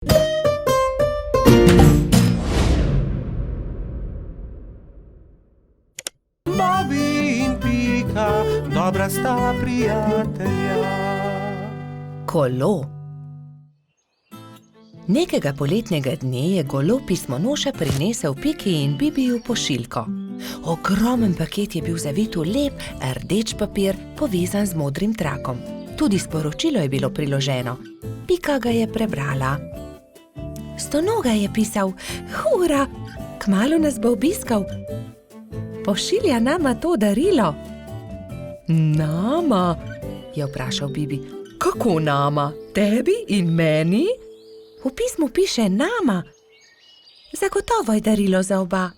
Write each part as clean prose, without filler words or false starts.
Bobby in Pika, dobra sta prijatelja. Kolo. Nekega poletnega dne je golo pismonoša prinesel Piki in Bibiju pošiljko. Ogromen paket je bil zavit v lep, rdeč papir, povezan z modrim trakom. Tudi sporočilo je bilo priloženo. Pika ga je prebrala. Stonoga je pisal: "Hura, kmalu nas bo obiskal. Pošilja nama to darilo." "Nama?" je vprašal Bibi. "Kako nama? Tebi in meni?" "V pismu piše nama. Zagotovo je darilo za oba."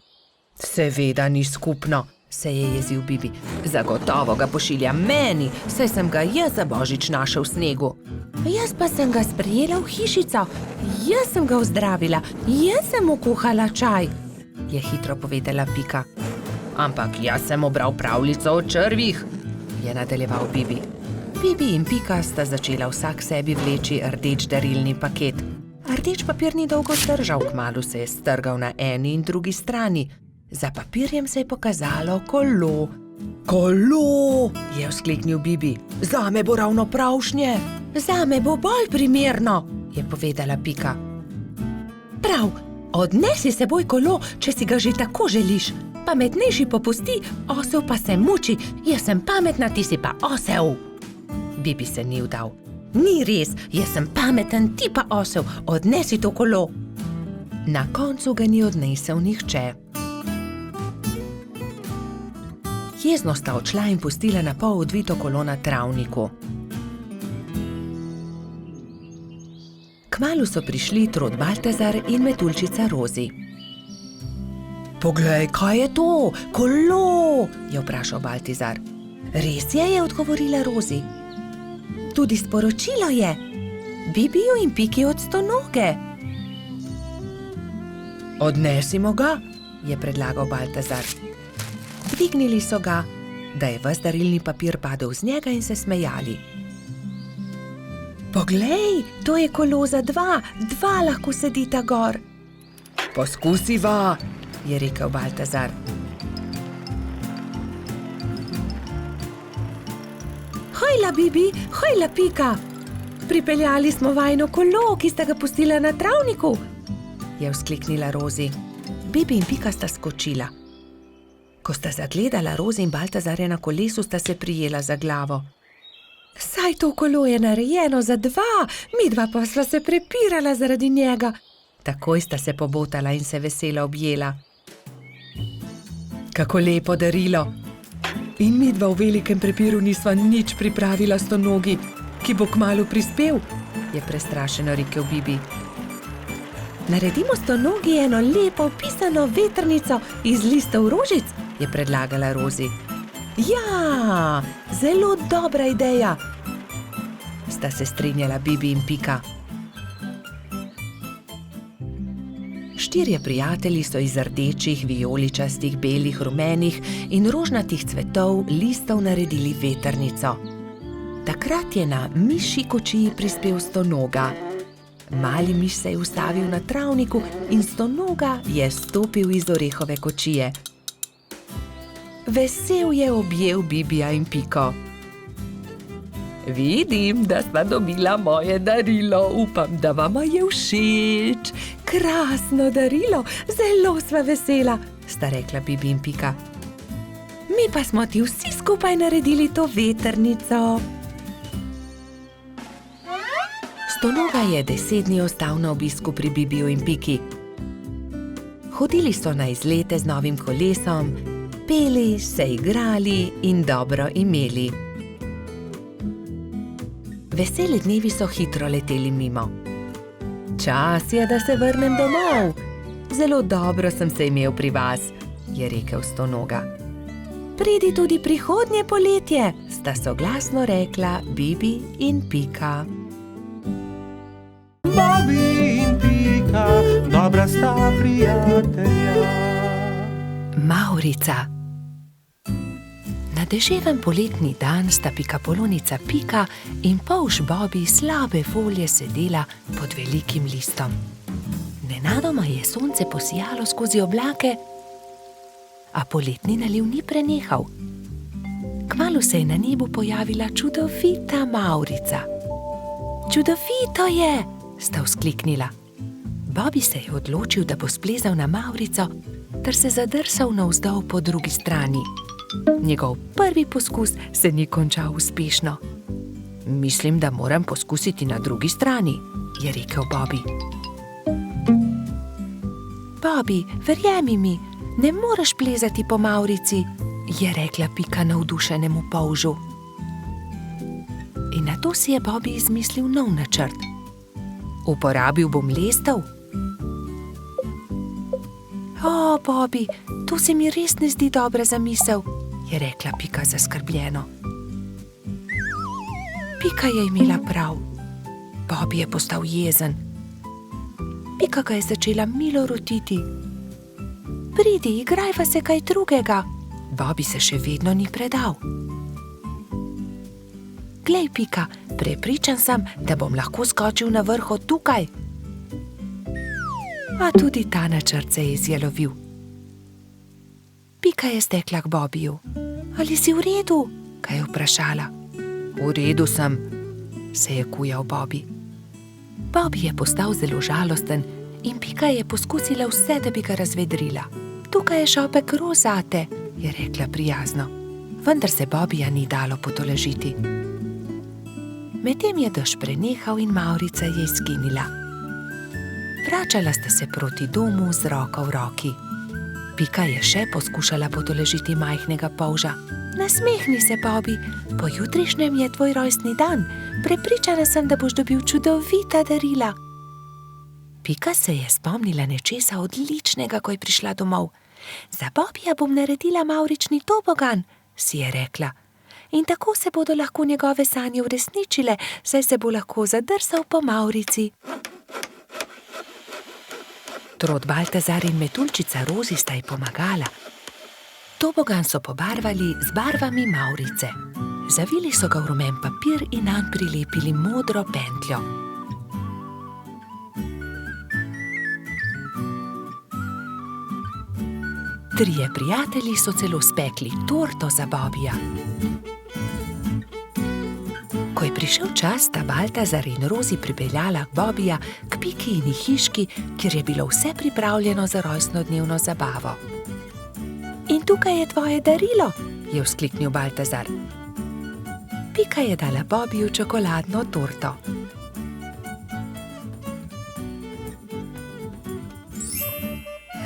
"Seveda ni skupno," se je jezil Bibi. "Zagotovo ga pošilja meni, saj sem ga jaz za božič našel v snegu." "Jaz pa sem ga sprejela v hišico, jaz sem ga ozdravila, jaz sem mu kuhala čaj," je hitro povedala Pika. "Ampak jaz sem obral pravljico o črvih," je nadaljeval Bibi. Bibi in Pika sta začela vsak sebi vleči rdeč darilni paket. Rdeč papir ni dolgo zdržal, kmalu se je strgal na eni in drugi strani. Za papirjem se je pokazalo kolo. "Kolo!" je vzkliknil Bibi. "Zame bo ravno pravšnje." "Zame bo bolj primerno," je povedala Pika. "Prav, odnesi s seboj kolo, če si ga že tako želiš. Pametnejši popusti, osel pa se muči. Jaz sem pametna, ti si pa osel." Bibi se ni vdal. "Ni res, jaz sem pameten, ti pa osel, odnesi to kolo." Na koncu ga ni odnesel nihče. Jezno sta odšla in pustila na pol odvito kolo na travniku. Kmalu so prišli Trod Baltazar in Metuljčica Rozi. "Poglej, kaj je to? Kolo!" je vprašal Baltazar. "Res je," odgovorila Rozi. "Tudi sporočilo je. Bibiju in Piki od Stonoge." "Odnesimo ga," je predlagal Baltazar. Dvignili so ga, da je ves darilni papir padel z njega, in se smejali. "Poglej, to je kolo za dva lahko sedita gor." "Poskusiva," je rekel Baltazar. "Hojla, Bibi, hojla, Pika! Pripeljali smo vajino kolo, ki sta ga pustila na travniku," je vzkliknila Rozi. Bibi in Pika sta skočila. Ko sta zagledala Rozi in Baltazarja na kolesu, sta se prijela za glavo. "Saj to kolo je narejeno za dva, midva pa sva se prepirala zaradi njega." Takoj sta se pobotala in se veselo objela. "Kako lepo darilo! In midva v velikem prepiru nisva nič pripravila Stonogi, ki bo kmalu prispel," je prestrašeno rekel Bibi. "Naredimo Stonogi eno lepo pisano vetrnico iz listov rožic," je predlagala Rozi. "Ja, zelo dobra ideja," sta se strinjala Bibi in Pika. Štirje prijatelji so iz rdečih, vijoličastih, belih, rumenih in rožnatih cvetov listov naredili vetrnico. Takrat je na mišji kočiji prispel Stonoga. Mali miš se je ustavil na travniku in Stonoga je stopil iz orehove kočije. Vesel je objel Bibija in Piko. "Vidim, da sva dobila moje darilo, upam, da vama je všeč." "Krasno darilo, zelo sva vesela," sta rekla Bibi in Pika. "Mi pa smo ti vsi skupaj naredili to vetrnico." Stonoga je 10 dni ostal na obisku pri Bibiju in Piki. Hodili so na izlete z novim kolesom, peli, se igrali in dobro imeli. Veseli dnevi so hitro leteli mimo. "Čas je, da se vrnem domov. Zelo dobro sem se imel pri vas," je rekel Stonoga. "Pridi tudi prihodnje poletje," sta soglasno rekla Bibi in Pika. Bobby in Pika, dobra sta prijatelja. Mavrica. Na Na deževen poletni dan sta pikapolonica Pika in polž Bobi slabe volje sedela pod velikim listom. Nenadoma je sonce posijalo skozi oblake, a poletni naliv ni prenehal. Kmalu se je na nebu pojavila čudovita mavrica. Čudovito je, sta vzkliknila. Bobi se je odločil, da bo splezal na mavrico, ter se zadrsal navzdol po drugi strani. Njegov prvi poskus se ni končal uspešno. Mislim, da moram poskusiti na drugi strani, je rekel Bobi. Bobi, verjemi mi, ne moreš plezati po mavrici, je rekla Pika navdušenemu polžu. In nato si je Bobi izmislil nov načrt. Uporabil bom lestev. O, Bobi, to se mi res ne zdi dobra zamisel, je rekla Pika zaskrbljeno. Pika je imela prav. Bobi je postal jezen. Pika ga je začela milo rotiti. Pridi, igrajva se kaj drugega. Bobi se še vedno ni predal. Glej, Pika, prepričan sem, da bom lahko skočil na vrh od tukaj. A tudi ta načrt se je izjalovil. Pika je stekla k Bobiju. Ali si v redu? Ga je vprašala. V redu sem, se je kujal Bobi. Bobi je postal zelo žalosten in Pika je poskusila vse, da bi ga razvedrila. Tukaj je šopek roz zate, je rekla prijazno. Vendar se Bobija ni dalo potolažiti. Medtem je dež prenehal in mavrica je izginila. Vračala sta se proti domu z roko v roki. Pika je še poskušala potolažiti majhnega polža. Nasmehni se, Bobi, pojutrišnjem je tvoj rojstni dan. Prepričana sem, da boš dobil čudovita darila. Pika se je spomnila nečesa odličnega, ko je prišla domov. Za Bobija bom naredila mavrični tobogan, si je rekla. In tako se bodo lahko njegove sanje uresničile, saj se bo lahko zadrsal po mavrici. Trod Baltazar in metuljčica Rozi sta ji pomagala. Tobogan so pobarvali z barvami mavrice. Zavili so ga v rumen papir in nanj prilepili modro pentljo. Trije prijatelji so celo spekli torto za Bobija. Ko je prišel čas, sta Baltazar in Rozi pripeljala Bobija k Pikini hiški, kjer je bilo vse pripravljeno za rojstnodnevno zabavo. In tukaj je tvoje darilo, je vzkliknil Baltazar. Pika je dala Bobiju čokoladno torto.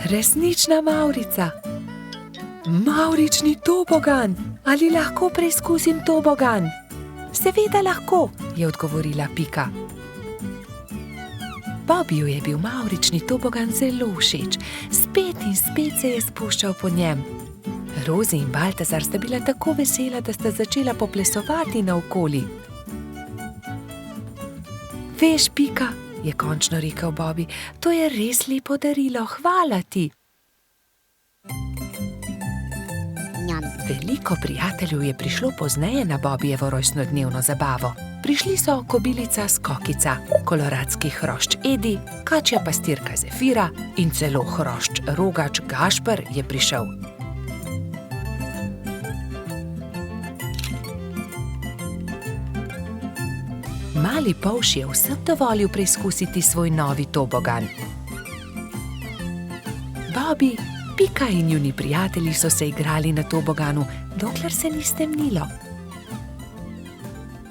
Resnična mavrica. Mavrični tobogan. Ali lahko preizkusim tobogan? Seveda lahko, je odgovorila Pika. Bobiju je bil mavrični tobogan zelo všeč. Spet in spet se je spuščal po njem. Rozi in Baltazar sta bila tako vesela, da sta začela poplesovati naokoli. Veš, Pika, je končno rekel Bobi, to je res lepo darilo, hvala ti. Veliko prijateljev je prišlo pozneje na Bobijevo rojstnodnevno zabavo. Prišli so kobilica Skokica, koloradski hrošč Edi, kačja pastirka Zefira in celo hrošč Rogač Gašper je prišel. Mali polž je vsem dovolil preizkusiti svoj novi tobogan. Bobi, Pika in njuni prijatelji so se igrali na toboganu, dokler se ni stemnilo.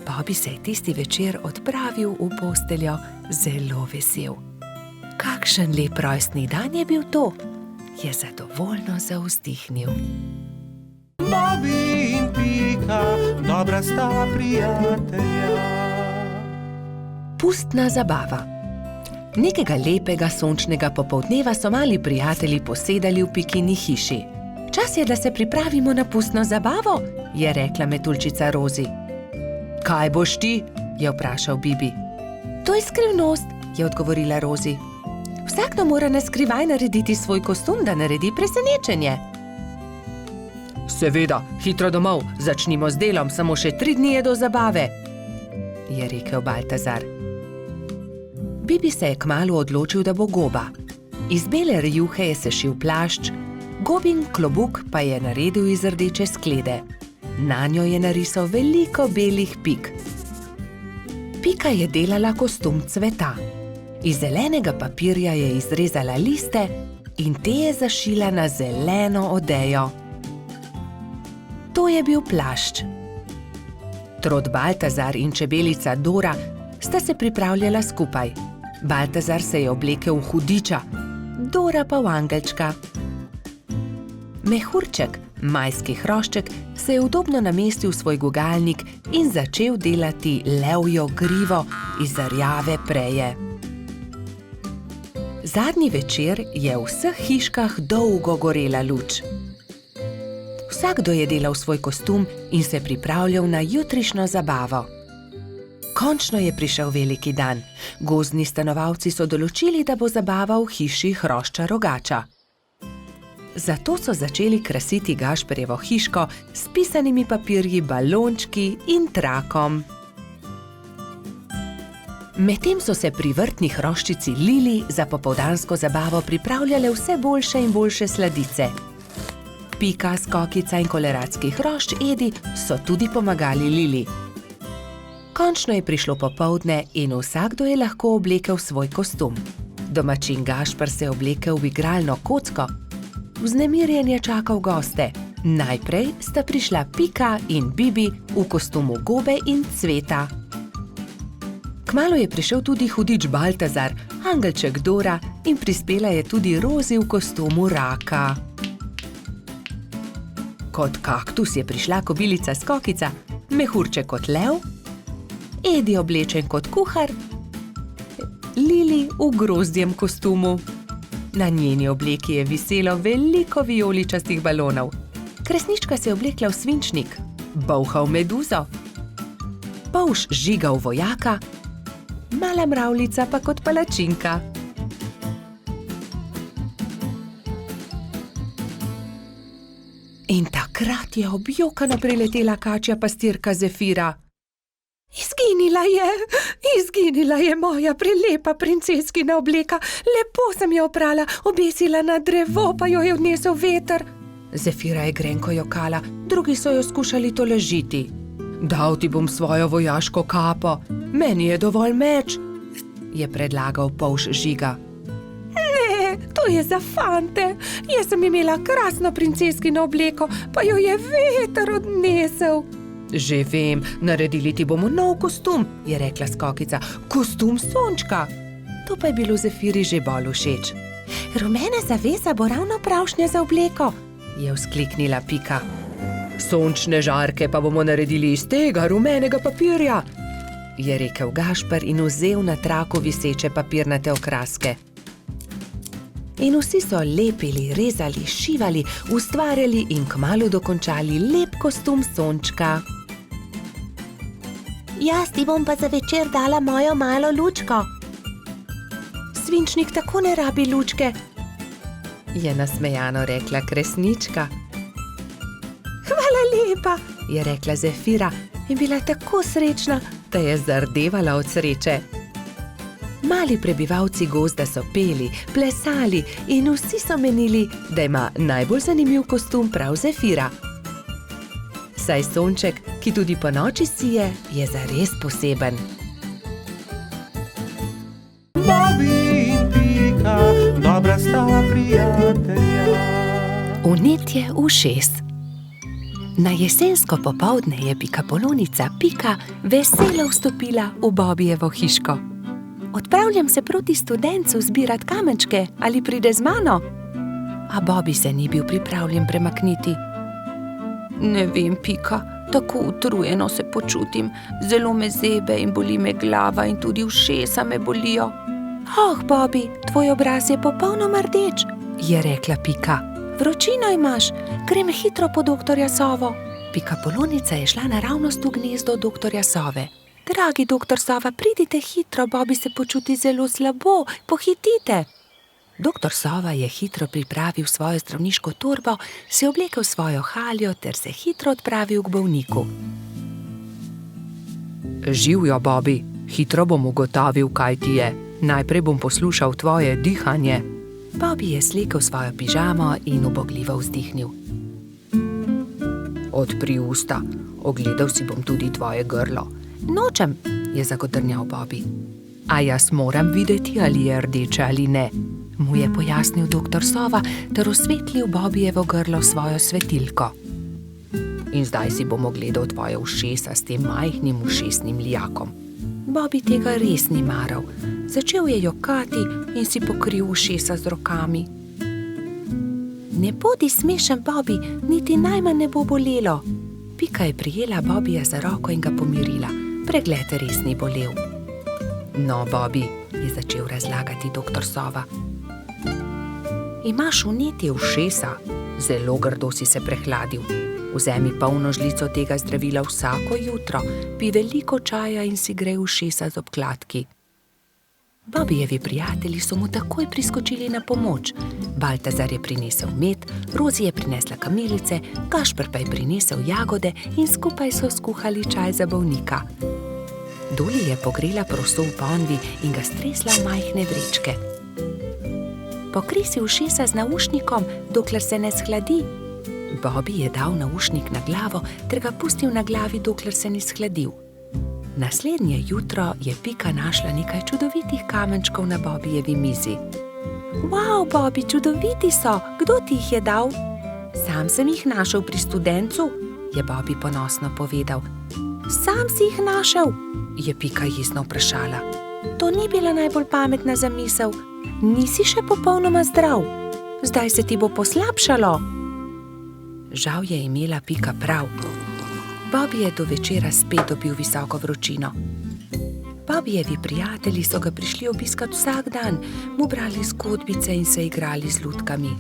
Bobi se je tisti večer odpravil v posteljo zelo vesel. Kakšen lep rojstni dan je bil to, je zadovoljno zavzdihnil. Bobi in Pika, dobra sta prijatelja. Pustna zabava. Nekega lepega sončnega popoldneva so mali prijatelji posedali v Pikini hiši. Čas je, da se pripravimo na pustno zabavo, je rekla metuljčica Rozi. Kaj boš ti? Je vprašal Bibi. To je skrivnost, je odgovorila Rozi. Vsakdo mora na skrivaj narediti svoj kostum, da naredi presenečenje. Seveda, hitro domov, začnimo z delom, samo še 3 dni je do zabave, je rekel Baltazar. Bibi se je kmalu odločil, da bo goba. Iz bele rjuhe je sešil plašč, gobin klobuk pa je naredil iz rdeče sklede. Nanjo je narisal veliko belih pik. Pika je delala kostum cveta. Iz zelenega papirja je izrezala liste in te je zašila na zeleno odejo. To je bil plašč. Trod Baltazar in čebelica Dora sta se pripravljala skupaj. Baltazar se je oblekel v hudiča, Dora pa v angelčka. Mehurček, majski hrošček, se je udobno namestil v svoj gugalnik in začel delati levjo grivo iz rjave preje. Zadnji večer je v vseh hiškah dolgo gorela luč. Vsakdo je delal svoj kostum in se pripravljal na jutrišnjo zabavo. Končno je prišel veliki dan. Gozdni stanovalci so določili, da bo zabava v hiši hrošča rogača. Zato so začeli krasiti Gašperjevo hiško s pisanimi papirji, balončki in trakom. Medtem so se pri vrtni hroščici Lili za popoldansko zabavo pripravljale vse boljše in boljše sladice. Pika, Skokica in koleratski hrošč Edi so tudi pomagali Lili. Končno je prišlo popoldne in vsakdo je lahko oblekel svoj kostum. Domačin Gašper se je oblekel v igralno kocko. Vznemirjen je čakal goste. Najprej sta prišla Pika in Bibi v kostumu gobe in cveta. Kmalu je prišel tudi hudič Baltazar, angelček Dora in prispela je tudi Rozi v kostumu raka. Kot kaktus je prišla kobilica Skokica, mehurček kot lev, Edi oblečen kot kuhar, Lili v grozdjem kostumu. Na njeni obleki je viselo veliko vijoličastih balonov. Kresnička se je oblekla v svinčnik, Bolha v meduzo, Polž Žiga v vojaka, mala mravljica pa kot palačinka. In takrat je objokano priletela kačja pastirka Zefira. Izginila je moja prelepa princeskina obleka. Lepo sem jo oprala, obesila na drevo, pa jo je odnesel veter. Zefira je grenko jokala, drugi so jo skušali tolažiti. Dal ti bom svojo vojaško kapo, meni je dovolj meč, je predlagal Polž Žiga. Ne, to je za fante. Jaz sem imela krasno princeskino obleko, pa jo je veter odnesel. Že vem, naredili ti bomo nov kostum, je rekla Skokica. Kostum sončka. To pa je bilo Zefiri že bolj všeč. Rumena zavesa bo ravno pravšnja za obleko, je vzkliknila Pika. Sončne žarke pa bomo naredili iz tega rumenega papirja, je rekel Gašper in vzel na traku viseče papirnate okraske. In vsi so lepili, rezali, šivali, ustvarjali in kmalu dokončali lep kostum sončka. Jaz ti bom pa za večer dala mojo malo lučko. Svinčnik tako ne rabi lučke, je nasmejano rekla Kresnička. Hvala lepa, je rekla Zefira in bila tako srečna, da je zardevala od sreče. Mali prebivalci gozda so peli, plesali in vsi so menili, da ima najbolj zanimiv kostum prav Zefira. Saj sonček, ki tudi po noči sije, je zares poseben. Bobi in Pika, dobra sta prijatelja. Vnetje ušes. Na jesensko popoldne je pikapolonica Pika veselo vstopila v Bobijevo hiško. Odpravljam se proti studencu zbirat kamenčke, ali pride z mano? A Bobi se ni bil pripravljen premakniti. Ne vem, Pika, tako utrujeno se počutim. Zelo me zebe in boli me glava in tudi ušesa me bolijo. Oh, Bobi, tvoj obraz je popolnoma rdeč, je rekla Pika. Vročino imaš, grem hitro po doktorja Sovo. Pikapolonica je šla naravnost v gnezdo doktorja Sove. Dragi doktor Sova, pridite hitro, Bobi se počuti zelo slabo, pohitite. Doktor Sova je hitro pripravil svojo zdravniško torbo, se oblekel v svojo haljo ter se hitro odpravil k bolniku. Živjo, Bobby, hitro bom ugotovil, kaj ti je. Najprej bom poslušal tvoje dihanje. Bobby je slekel svojo pižamo in ubogljivo vzdihnil. Odpri usta, ogledal si bom tudi tvoje grlo. Nočem, je zagodrnjal Bobby. A jaz moram videti, ali je rdeče ali ne, mu je pojasnil doktor Sova ter osvetlil Bobbyjevo grlo svojo svetilko. In zdaj si bom ogledal tvoje ušesa s tem majhnim ušesnim lijakom. Bobby tega res ni maral. Začel je jokati in si pokril ušesa z rokami. Ne bodi smešen, Bobby, niti najmanj ne bo bolelo. Pika je prijela Bobbyja za roko in ga pomirila. Pregled res ni bolel. No, Bobby, je začel razlagati doktor Sova. Imaš vnetje ušesa, zelo grdo si se prehladil. Vzemi polno žlico tega zdravila vsako jutro, pij veliko čaja in si grej ušesa z obkladki. Bobbyjevi prijatelji so mu takoj priskočili na pomoč. Baltazar je prinesel med, Rozi je prinesla kamilice, Gašper pa je prinesel jagode in skupaj so skuhali čaj za bolnika. Doli je pogrela proso v ponvi in ga stresla v majhne vrečke. Pokri si ušesa z naušnikom, dokler se ne shladi. Bobby je dal naušnik na glavo ter ga pustil na glavi, dokler se ni shladil. Naslednje jutro je Pika našla nekaj čudovitih kamenčkov na Bobbyjevi mizi. Wow, Bobby, čudoviti so! Kdo ti jih je dal? Sam sem jih našel pri studencu, je Bobby ponosno povedal. Sam si jih našel? Je Pika jezno vprašala. To ni bila najbolj pametna zamisel. Nisi še popolnoma zdrav. Zdaj se ti bo poslabšalo. Žal je imela Pika prav. Bobby je do večera spet dobil visoko vročino. Bobbyjevi prijatelji so ga prišli obiskat vsak dan, mu brali zgodbice in se igrali z lutkami.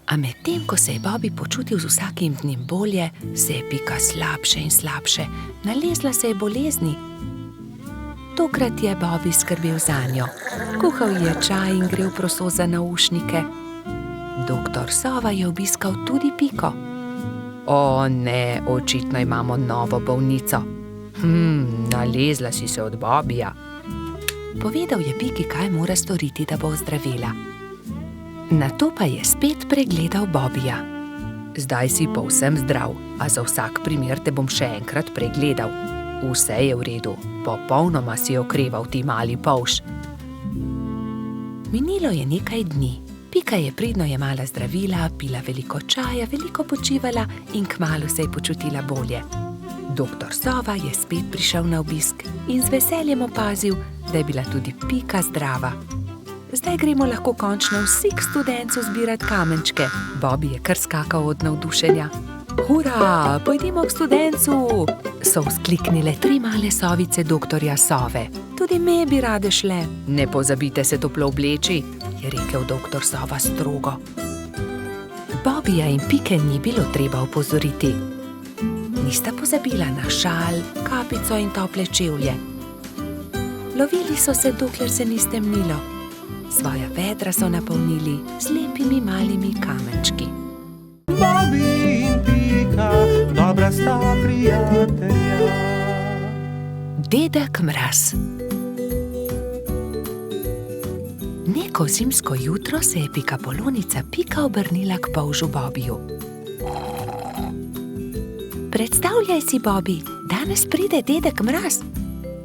A medtem, ko se je Bobby počutil z vsakim dnem bolje, se je Pika slabše in slabše. Nalezla se je bolezni. Tokrat je Bobby skrbel zanjo. Kuhal je čaj in grel proso za naušnike. Doktor Sova je obiskal tudi Piko. O ne, očitno imamo novo bolnico. Nalezla si se od Bobbyja. Povedal je Piki, kaj mora storiti, da bo ozdravila. Nato pa je spet pregledal Bobbyja. Zdaj si povsem zdrav, a za vsak primer te bom še enkrat pregledal. Vse je v redu, popolnoma si okreval ti mali polž. Minilo je nekaj dni. Pika je pridno jemala zdravila, pila veliko čaja, veliko počivala in kmalu se je počutila bolje. Doktor Sova je spet prišel na obisk in z veseljem opazil, da je bila tudi Pika zdrava. Zdaj gremo lahko končno vsi k studencu zbirat kamenčke. Bobby je kar skakal od navdušenja. Hura, pojdimo k studencu! So vzkliknile 3 male sovice doktorja Sove. Tudi me bi rade šle. Ne pozabite se toplo obleči, je rekel doktor Sova strogo. Bobbyja in Pike ni bilo treba opozoriti. Nista pozabila na šal, kapico in tople čevlje. Lovili so se, dokler se ni stemnilo. Svoja vedra so napolnili z lepimi malimi kamenčki. Bobby in Pika, dobra sta prijatelja. Dedek Mraz. Neko zimsko jutro se je pikapolonica Pika obrnila k polžu Bobbyju. Predstavljaj si, Bobby, danes pride dedek Mraz.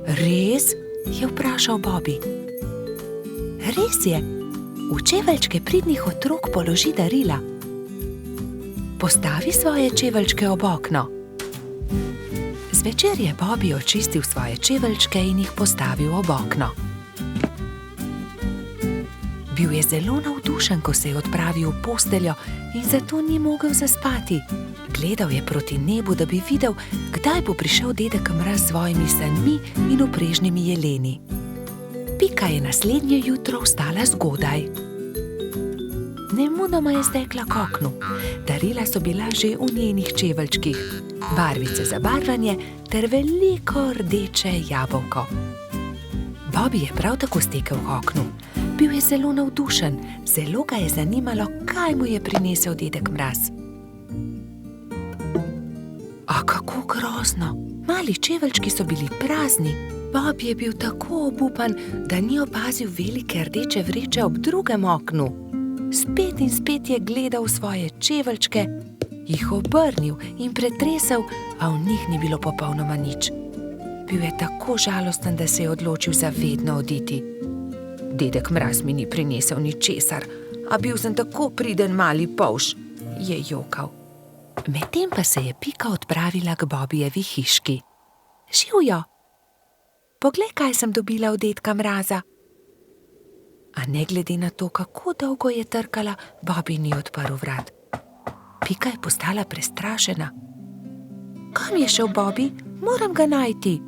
Res? Je vprašal Bobby. Res je. V čeveljčke pridnih otrok položi darila. Postavi svoje čeveljčke ob okno. Zvečer je Bobby očistil svoje čeveljčke in jih postavil ob okno. Bil je zelo navdušen, ko se je odpravil v posteljo in zato ni mogel zaspati. Gledal je proti nebu, da bi videl, kdaj bo prišel dedek Mraz s svojimi sanmi in uprežnimi jeleni. Pika je naslednje jutro vstala zgodaj. Nemudoma je stekla k oknu. Darila so bila že v njenih čeveljčkih, barvice za barvanje ter veliko rdeče jabolko. Bobby je prav tako stekel k oknu. Bil je zelo navdušen, zelo ga je zanimalo, kaj mu je prinesel dedek Mraz. A kako grozno! Mali čeveljčki so bili prazni. Bob je bil tako obupan, da ni opazil velike rdeče vreče ob drugem oknu. Spet in spet je gledal svoje čeveljčke, jih obrnil in pretresel, a v njih ni bilo popolnoma nič. Bil je tako žalosten, da se je odločil za vedno oditi. Dedek Mraz mi ni prinesel ničesar, a bil sem tako priden mali polž, je jokal. Medtem pa se je Pika odpravila k Bobijevi hiški. Živjo! Poglej, kaj sem dobila od dedka Mraza. A ne glede na to, kako dolgo je trkala, Bobi ni odprl vrat. Pika je postala prestrašena. Kam je šel Bobi? Moram ga najti.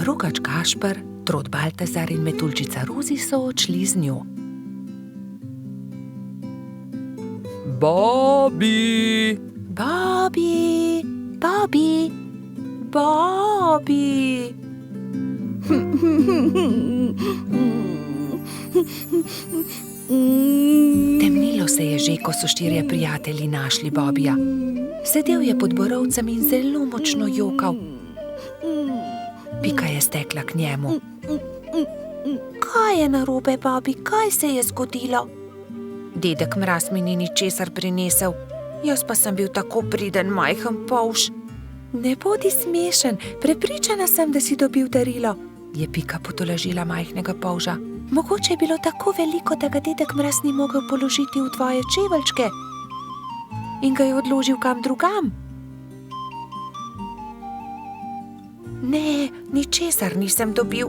Rogač Gašper, Trod Baltazar in Metuljčica Rozi so odšli z njo. Bobi! Bobi! Bobi! Bobi! Temnilo se je že, ko so štirje prijatelji našli Bobija. Sedel je pod borovcem in zelo močno jokal. Pika je stekla k njemu. Kaj je narobe, Bobi? Kaj se je zgodilo? Dedek Mraz mi ni ničesar prinesel, jaz pa sem bil tako priden majhen polž. Ne bodi smešen, prepričana sem, da si dobil darilo, je Pika potolažila majhnega polža. Mogoče je bilo tako veliko, da ga dedek Mraz ni mogel položiti v tvoje čeveljčke in ga je odložil kam drugam. Ne, ničesar nisem dobil,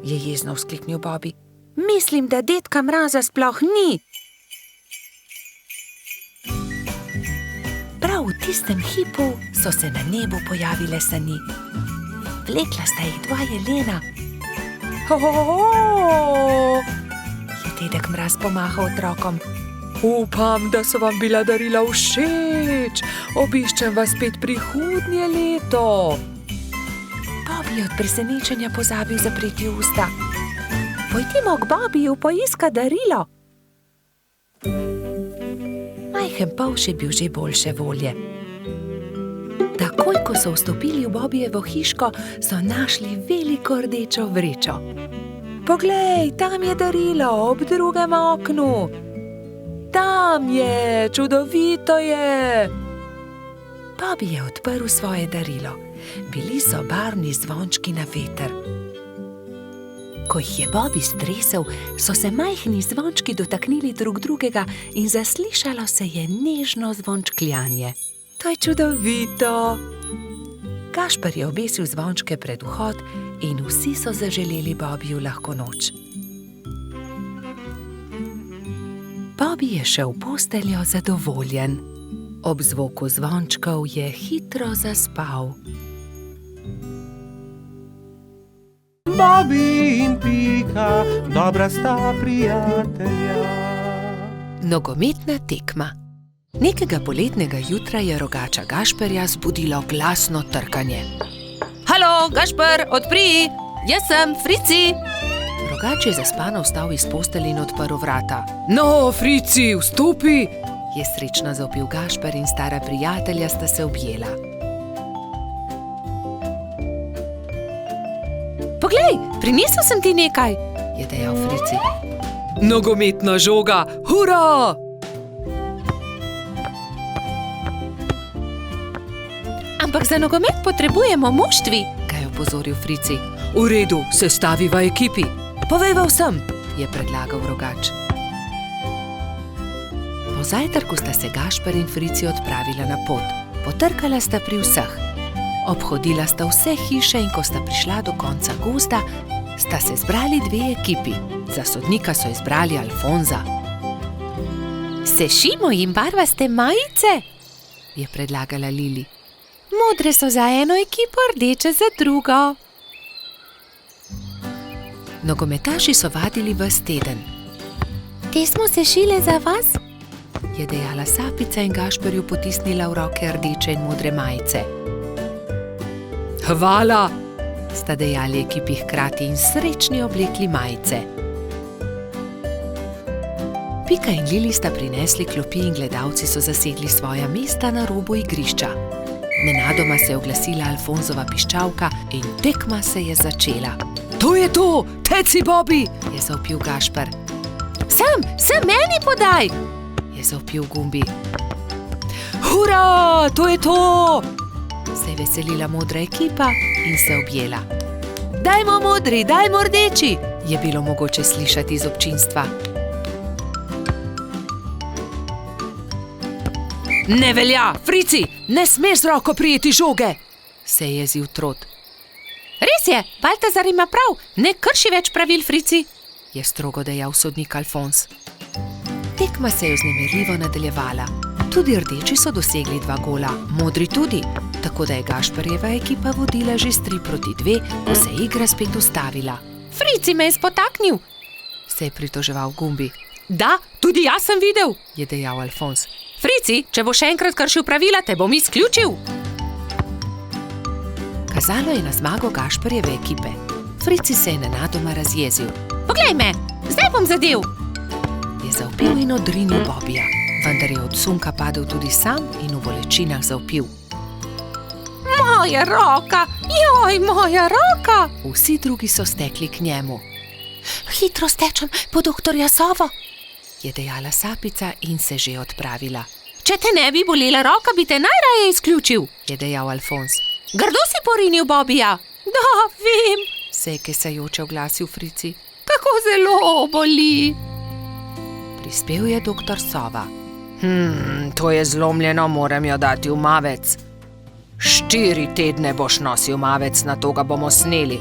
je jezno vzkliknil Bobi. Mislim, da dedka Mraza sploh ni. Prav v tistem hipu so se na nebu pojavile sani. Vlekla sta jih dva jelena. Je dedek Mraz pomahal otrokom. Upam, da so vam bila darila všeč. Obiščem vas spet prihodnje leto. Bobi je od presenečenja pozabil zapreti usta. Pojdimo k Bobiju poiskat darilo. Majhen polž je bil že boljše volje. Takoj, ko so vstopili v Bobijevo hiško, so našli veliko rdečo vrečo. Poglej, tam je darilo ob drugem oknu. Tam je, čudovito je. Bobi je odprl svoje darilo. Bili so barvni zvončki na veter. Ko jih je Bobi stresel, so se majhni zvončki dotaknili drug drugega in zaslišalo se je nežno zvončkljanje. To je čudovito. Gašper je obesil zvončke pred vhod in vsi so zaželeli Bobiju lahko noč. Bobi je šel v posteljo zadovoljen. Ob zvoku zvončkov je hitro zaspal. Bobi in Pika, dobra sta prijatelja. Nogometna tekma. Nekega poletnega jutra je rogača Gašperja zbudilo glasno trkanje. Halo, Gašper, odpri! Jaz sem, Frici! Rogač je zaspano vstal iz postelje in odprl vrata. No, Frici, vstopi! Je srečno zavpil Gašper in stara prijatelja sta se objela. Poglej, prinesel sem ti nekaj, je dejal Frici. Nogometna žoga, hura! Ampak za nogomet potrebujemo moštvi, ga je opozoril Frici. V redu, sestaviva ekipi. Povejva vsem, je predlagal rogač. Po zajtrku sta se Gašper in Frici odpravila na pot. Potrkala sta pri vseh. Obhodila sta vse hiše in ko sta prišla do konca gozda, sta se zbrali dve ekipi. Za sodnika so izbrali Alfonza. Sešimo jim barvaste majice, je predlagala Lili. Modre so za eno ekipo, rdeče za drugo. Nogometaši so vadili ves teden. Te smo sešile za vas, je dejala Sapica in Gašperju potisnila v roke rdeče in modre majice. Hvala, sta dejali ekipi hkrati in srečni oblekli majice. Pika in Lili sta prinesli klopi in gledalci so zasedli svoja mesta na robu igrišča. Nenadoma se je oglasila Alfonzova piščalka in tekma se je začela. To je to, teci Bobby, je zavpil Gašper. Sem meni podaj, je zavpil Gumbi. Hura, to je to, se je veselila modra ekipa in se objela. Dajmo modri, dajmo rdeči, je bilo mogoče slišati iz občinstva. Ne velja, Frici, ne smeš z roko prijeti žoge, se je jezil Trot. Res je, Baltazar ima prav, ne krši več pravil, Frici, je strogo dejal sodnik Alfons. Tekma se je vznemirljivo nadaljevala. Tudi rdeči so dosegli 2 gola, modri tudi, tako da je Gašperjeva ekipa vodila že s 3-2, ko se je igra spet ustavila. Frici me je spotaknil, se je pritoževal Gumbi. Da, tudi jaz sem videl, je dejal Alfons. Frici, če bo še enkrat kršil pravila, te bom izključil. Kazalo je na zmago Gašperjeve ekipe. Frici se je nenadoma razjezil. Poglej me, zdaj bom zadev, je zavpil in odrinil Bobija, vendar je od sunka padel tudi sam in v bolečinah zavpil. Moja roka, joj, moja roka! Vsi drugi so stekli k njemu. Hitro stečem po doktorja Sovo, je dejala Sapica in se že odpravila. Če te ne bi bolela roka, bi te najraje izključil, je dejal Alfons. Grdo si porinil Bobija. Da, vem, se je kesajoče oglasil Frici. Kako zelo boli. Prispel je doktor Sova. To je zlomljeno, moram jo dati v mavec. 4 tedne boš nosil mavec, na to ga bomo sneli.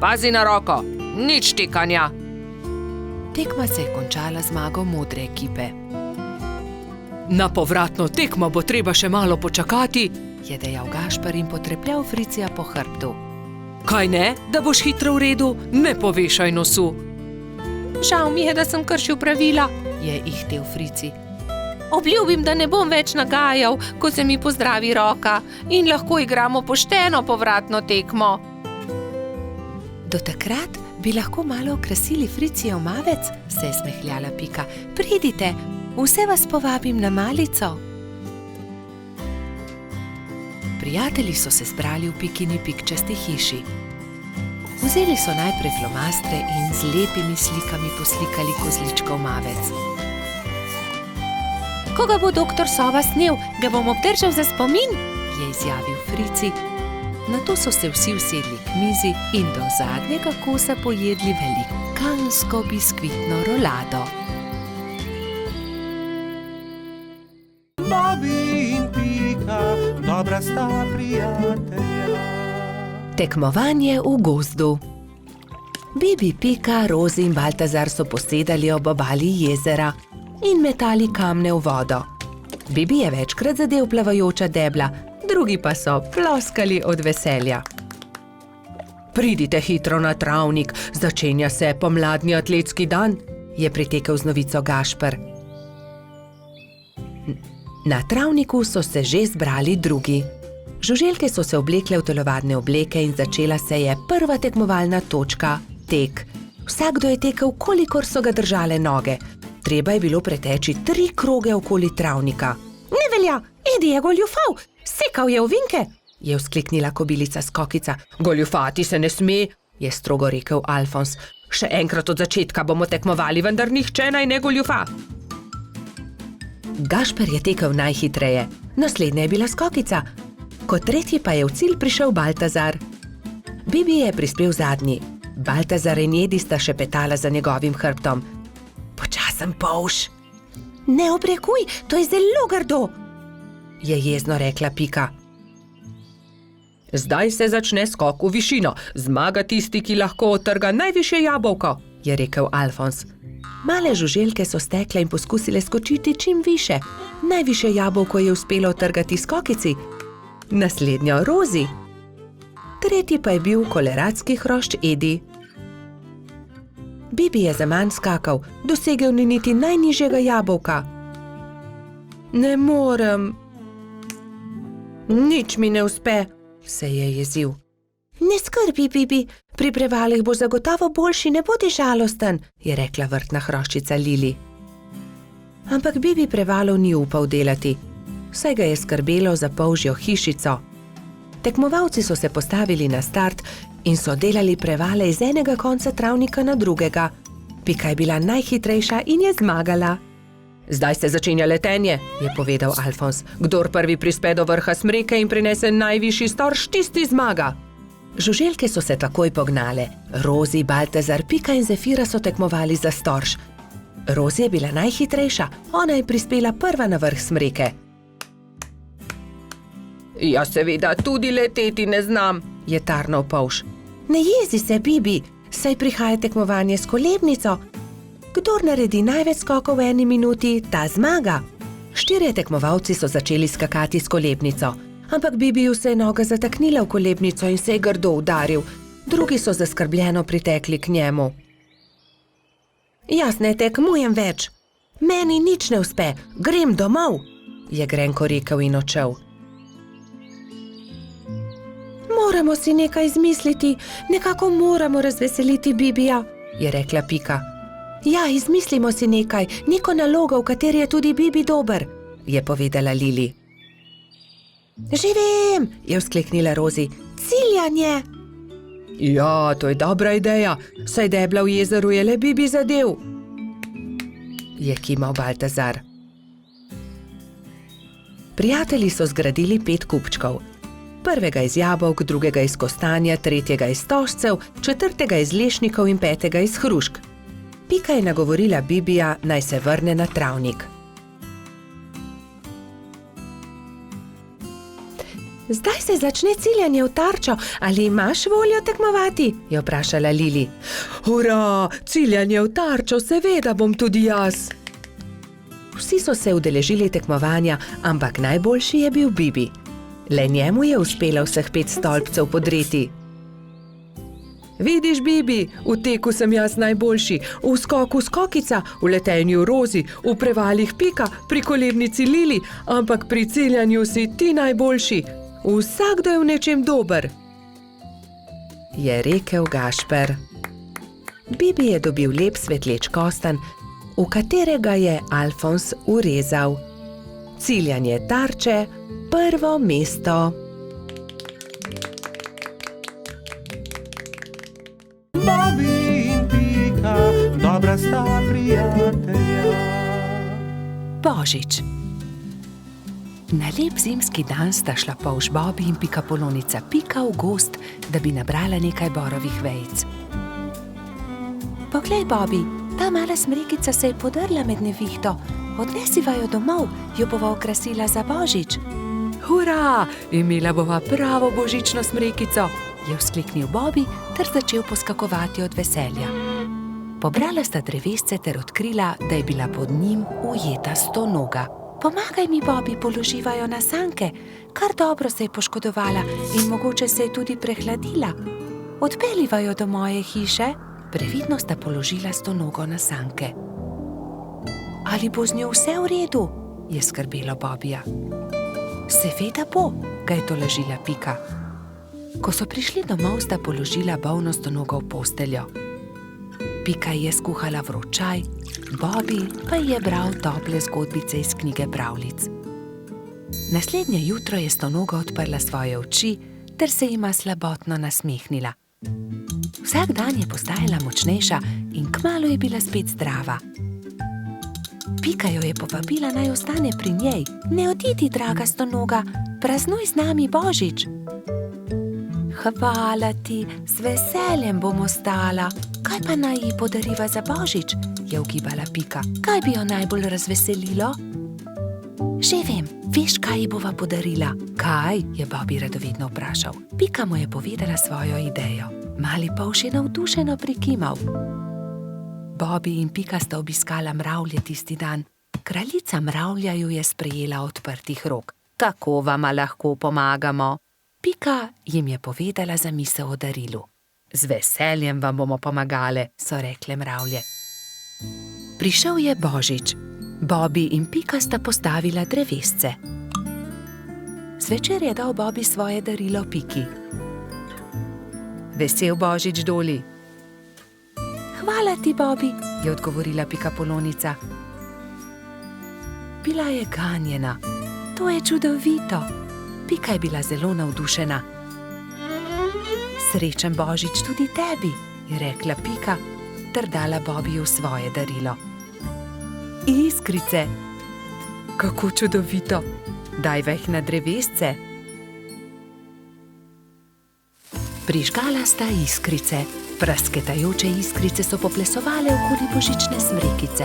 Pazi na roko, nič tikanja. Tekma se je končala zmago modre ekipe. Na povratno tekmo bo treba še malo počakati, je dejal Gašper in potrepljal Fricija po hrbtu. Kaj ne, da boš hitro v redu, ne povešaj nosu. Žal mi je, da sem kršil pravila, je ihtel Frici. Obljubim, da ne bom več nagajal, ko se mi pozdravi roka in lahko igramo pošteno povratno tekmo. Do takrat bi lahko malo okrasili Fricijev mavec, se je smehljala Pika. Pridite, vse vas povabim na malico. Prijatelji so se zbrali v Pikini pikčasti hiši. Vzeli so najprej flomastre in z lepimi slikami poslikali kozličkov mavec. Ko ga bo doktor Sova snel, ga bom obdržal za spomin, je izjavil Frici. Nato so se vsi usedli k mizi in do zadnjega kosa pojedli velikansko biskvitno rolado. Bobby in Pika, dobra sta prijatelja. Tekmovanje v gozdu. Bibi, Pika, Rozi in Baltazar so posedali ob obali jezera in metali kamne v vodo. Bibi je večkrat zadel plavajoča debla, drugi pa so ploskali od veselja. Pridite hitro na travnik, začenja se pomladni atletski dan, je pritekel z novico Gašper. Na travniku so se že zbrali drugi. Žuželke so se oblekle v telovadne obleke in začela se je prva tekmovalna točka, tek. Vsakdo je tekel, kolikor so ga držale noge. Treba je bilo preteči 3 kroge okoli travnika. Ne velja, Edi je goljufal, sekal je ovinke, je vzkliknila kobilica Skokica. Goljufati se ne sme, je strogo rekel Alfons. Še enkrat od začetka bomo tekmovali, vendar nihče naj ne goljufa. Gašper je tekel najhitreje, naslednja je bila Skokica. Kot tretji pa je v cilj prišel Baltazar. Bibi je prispel zadnji. Baltazar in Edi sta šepetala za njegovim hrbtom. Počasen polž. Ne obrekuj, to je zelo grdo, je jezno rekla Pika. Zdaj se začne skok v višino. Zmaga tisti, ki lahko odtrga najvišje jabolko, je rekel Alfons. Male žuželke so stekle in poskusile skočiti čim više. Najvišje jabolko je uspelo odtrgati Skokici, naslednjo Rozi. Tretji pa je bil koleradski hrošč Edi. Bibi je zaman skakal, dosegel ni niti najnižjega jabolka. Ne morem. Nič mi ne uspe, se je jezil. Ne skrbi, Bibi, pri prevalih boš zagotovo boljši, ne bodi žalosten, je rekla vrtna hroščica Lili. Ampak Bibi prevalov ni upal delati, saj ga je skrbelo za polžjo hišico. Tekmovalci so se postavili na start in so delali prevale iz enega konca travnika na drugega. Pika je bila najhitrejša in je zmagala. Zdaj se začenja letenje, je povedal Alfons. Kdor prvi prispe do vrha smreke in prinese najvišji storž, tisti zmaga. Žuželke so se takoj pognale. Rozi, Baltazar, Pika in Zefira so tekmovali za storž. Rozi je bila najhitrejša, ona je prispela prva na vrh smreke. Jaz seveda tudi leteti ne znam, je tarnal polž. Ne jezi se, Bibi, saj prihaja tekmovanje s kolebnico. Kdor naredi največ skokov v 1 minuti, ta zmaga. 4 tekmovalci so začeli skakati s kolebnico, ampak Bibiju se je noga zataknila v kolebnico in se je grdo udaril. Drugi so zaskrbljeno pritekli k njemu. Jaz ne tekmujem več. Meni nič ne uspe, grem domov, je grenko rekel in odšel. Moramo si nekaj izmisliti, nekako moramo razveseliti Bibija, je rekla Pika. Ja, izmislimo si nekaj, neko nalogo, v kateri je tudi Bibi dober, je povedala Lili. Že vem, je vzkliknila Rozi, ciljanje. Ja, to je dobra ideja, saj debla v jezeru je le Bibi zadev, je kimal Baltazar. Prijatelji so zgradili 5 kupčkov. Prvega iz jabolk, drugega iz kostanja, tretjega iz stožcev, 4. iz lešnikov in 5. iz hrušk. Pika je nagovorila Bibija, naj se vrne na travnik. Zdaj se začne ciljanje v tarčo, ali imaš voljo tekmovati? Je vprašala Lili. Hurra, ciljanje v tarčo, seveda bom tudi jaz. Vsi so se udeležili tekmovanja, ampak najboljši je bil Bibi. Le njemu je uspelo vseh 5 stolpcev podreti. Vidiš, Bibi, v teku sem jaz najboljši, v skoku skokica, v letenju Rozi, v prevalih Pika, pri kolebnici Lili, ampak pri ciljanju si ti najboljši. Vsakdo je v nečem dober, je rekel Gašper. Bibi je dobil lep svetleč kostanj, v katerega je Alfons urezal. Ciljanje tarče, prvo mesto. Bobby in Pika, dobra sta prijatelja. Božič. Na lep zimski dan sta šla polž Bobby in pikapolonica Pika v gozd, da bi nabrala nekaj borovih vejic. Poglej, Bobby, ta mala smrekica se je podrla med nevihto. Odnesiva jo domov, jo bova okrasila za Božič. Hurra, imela bova pravo božično smrekico, je vzkliknil Bobby ter začel poskakovati od veselja. Pobrala sta drevesce ter odkrila, da je bila pod njim ujeta stonoga. Pomagaj mi, Bobby, položiva jo na sanke. Kar dobro se je poškodovala in mogoče se je tudi prehladila. Odpeljiva jo do moje hiše. Previdno sta položila stonogo na sanke. Ali bo z njo vse v redu? Je skrbelo Bobbyja. Seveda bo, ga je tolažila Pika. Ko so prišli domov, sta položila bolno stonogo v posteljo. Pika je skuhala vroč čaj, Bobby pa je bral tople zgodbice iz knjige pravljic. Naslednje jutro je stonoga odprla svoje oči ter se jima slabotno nasmehnila. Vsak dan je postajala močnejša in kmalu je bila spet zdrava. Pika jo je povabila, naj ostane pri njej. Ne odidi, draga stonoga, praznuj z nami Božič. Hvala ti, z veseljem bom ostala. Kaj pa naj ji podariva za Božič? Je ugibala Pika. Kaj bi jo najbolj razveselilo? Že vem, veš, kaj ji bova podarila? Kaj? Je Bobby radovedno vprašal. Pika mu je povedala svojo idejo. Mali polž je navdušeno prikimal. Bobby in Pika sta obiskala mravlje tisti dan. Kraljica mravlja ju je sprejela odprtih rok. Kako vama lahko pomagamo? Pika jim je povedala zamisel o darilu. Z veseljem vam bomo pomagale, so rekle mravlje. Prišel je Božič. Bobby in Pika sta postavila drevesce. Zvečer je dal Bobby svoje darilo Piki. Vesel Božič, Doli. Hvala ti, Bobby, je odgovorila pikapolonica. Bila je ganjena. To je čudovito. Pika je bila zelo navdušena. Srečen Božič tudi tebi, je rekla Pika, ter dala Bobiju svoje darilo. Iskrice. Kako čudovito. Dajva jih na drevesce. Prižgala sta iskrice. Prasketajoče iskrice so poplesovale okoli božične smrekice.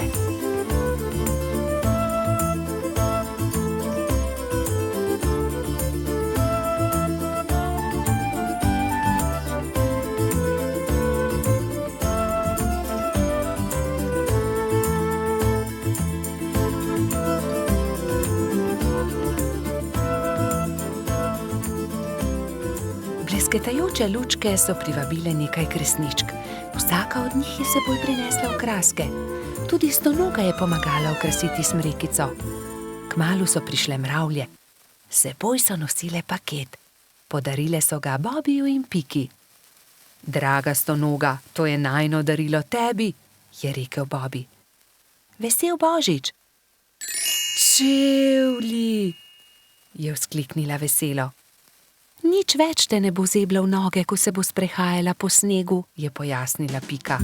Blesketajoče lučke so privabile nekaj kresničk. Vsaka od njih je seboj prinesla okraske. Tudi stonoga je pomagala okrasiti smrekico. Kmalu so prišle mravlje. Seboj so nosile paket. Podarile so ga Bobiju in Piki. Draga stonoga, to je najino darilo tebi, je rekel Bobi. Vesel Božič. Čevlji, je vzkliknila veselo. Nič več te ne bo zebla v noge, ko se bo sprehajala po snegu, je pojasnila Pika.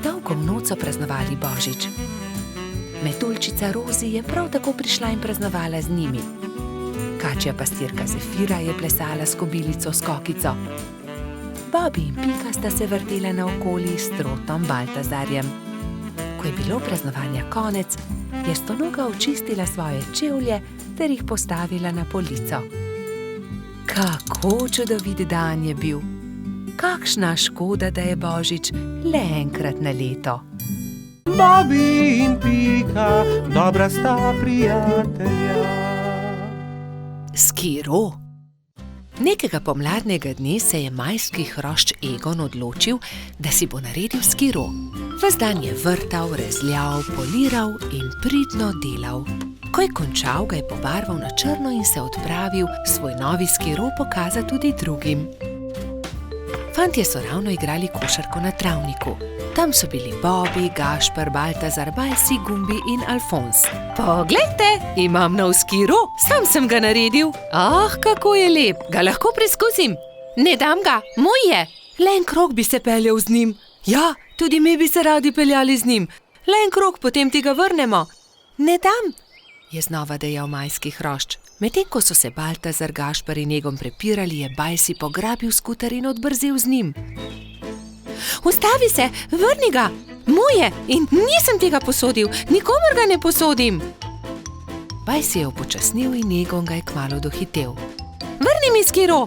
Dolgo v noč so praznovali Božič. Metuljčica Rozi je prav tako prišla in praznovala z njimi. Kačja pastirka Zefira je plesala s kobilico Skokico. Bobi in Pika sta se vrtela naokoli s trotom Baltazarjem. Ko je bilo praznovanja konec, je stonoga očistila svoje čevlje ter jih postavila na polico. Kako čudovit dan je bil! Kakšna škoda, da je Božič le enkrat na leto. Bobi in Pika, dobra sta prijatelja. Skiro. Nekega pomladnega dne se je majski hrošč Egon odločil, da si bo naredil skiro. Ves dan je vrtal, rezljal, poliral in pridno delal. Ko je končal, ga je pobarval na črno in se odpravil svoj novi skiro pokazati tudi drugim. Fantje so ravno igrali košarko na travniku. Tam so bili Bobi, Gašper, Baltazar, Bajsi, Gumbi in Alfons. Poglejte, imam nov skiro, sam sem ga naredil. Ah, kako je lep, ga lahko preizkusim. Ne dam ga, moj je. Le en krog bi se peljal z njim. Ja, tudi mi bi se radi peljali z njim. Le en krog, potem ti ga vrnemo. Ne dam, je znova dejal majski hrošč. Medtem ko so se Baltazar, Gašper in Egon prepirali, je Bajsi pograbil skuter in odbrzel z njim. Ustavi se, vrni ga, moj je in nisem tega posodil, nikomur ga ne posodim. Bajsi je upočasnil in Egon ga je kmalu dohitel. Vrni mi skiro.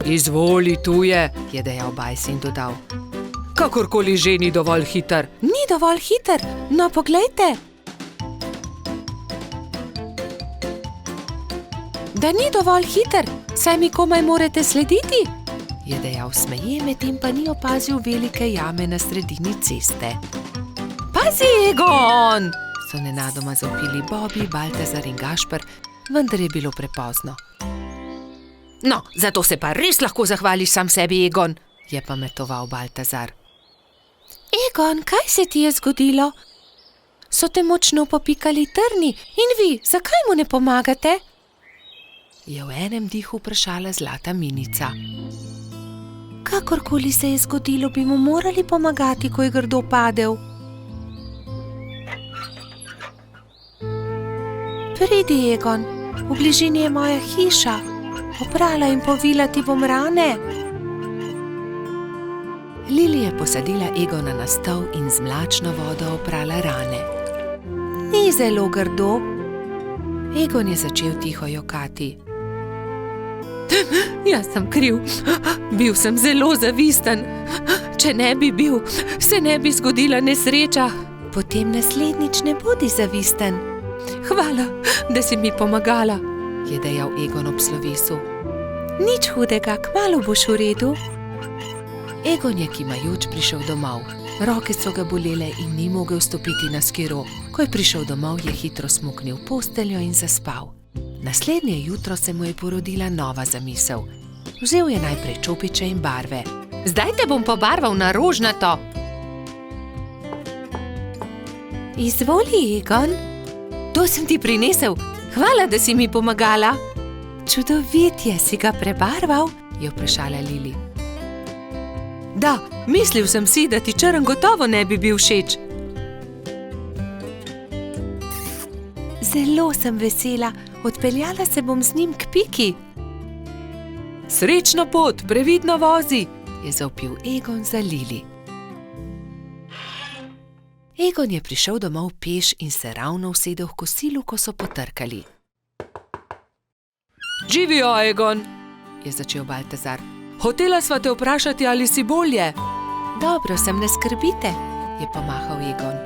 Izvoli, tu je dejal Bajsi in dodal. Kakorkoli že ni dovolj hiter. Ni dovolj hiter, no poglejte. Da ni dovolj hiter, saj mi komaj morate slediti, je dejal smeje, medtem pa ni opazil velike jame na sredini ceste. Pazi, Egon! So nenadoma zavpili Bobi, Baltazar in Gašper, vendar je bilo prepozno. No, zato se pa res lahko zahvališ sam sebi, Egon, je pametoval Baltazar. Egon, kaj se ti je zgodilo? So te močno popikali trni in vi, zakaj mu ne pomagate? Je v enem dihu vprašala zlata minica. Kakorkoli se je zgodilo, bi mu morali pomagati, ko je grdo padel. Pridi, Egon, v bližini je moja hiša. Oprala in povila ti bom rane. Lili je posadila Egona na stol in z mlačno vodo oprala rane. Ni zelo grdo. Egon je začel tiho jokati. Jaz sem kriv, bil sem zelo zavisten. Če ne bi bil, se ne bi zgodila nesreča. Potem naslednjič ne bodi zavisten. Hvala, da si mi pomagala, je dejal Egon ob slovesu. Nič hudega, kmalu boš v redu. Egon je kimajoč prišel domov. Roke so ga bolele in ni mogel stopiti na skiro. Ko je prišel domov, je hitro smuknil v posteljo in zaspal. Naslednje jutro se mu je porodila nova zamisel. Vzel je najprej čopiče in barve. Zdaj te bom pobarval na rožnato. Izvoli, Egon. To sem ti prinesel. Hvala, da si mi pomagala. Čudovit je, si ga prebarval? Je vprašala Lili. Da, mislil sem si, da ti črn gotovo ne bi bil všeč. Zelo sem vesela, odpeljala se bom z njim k Piki. Srečno pot, previdno vozi, je zavpil Egon za Lili. Egon je prišel domov peš in se ravno usedel v kosilu, ko so potrkali. Živijo, Egon, je začel Baltazar. Hotela sva te vprašati, ali si bolje. Dobro sem, ne skrbite, je pomahal Egon.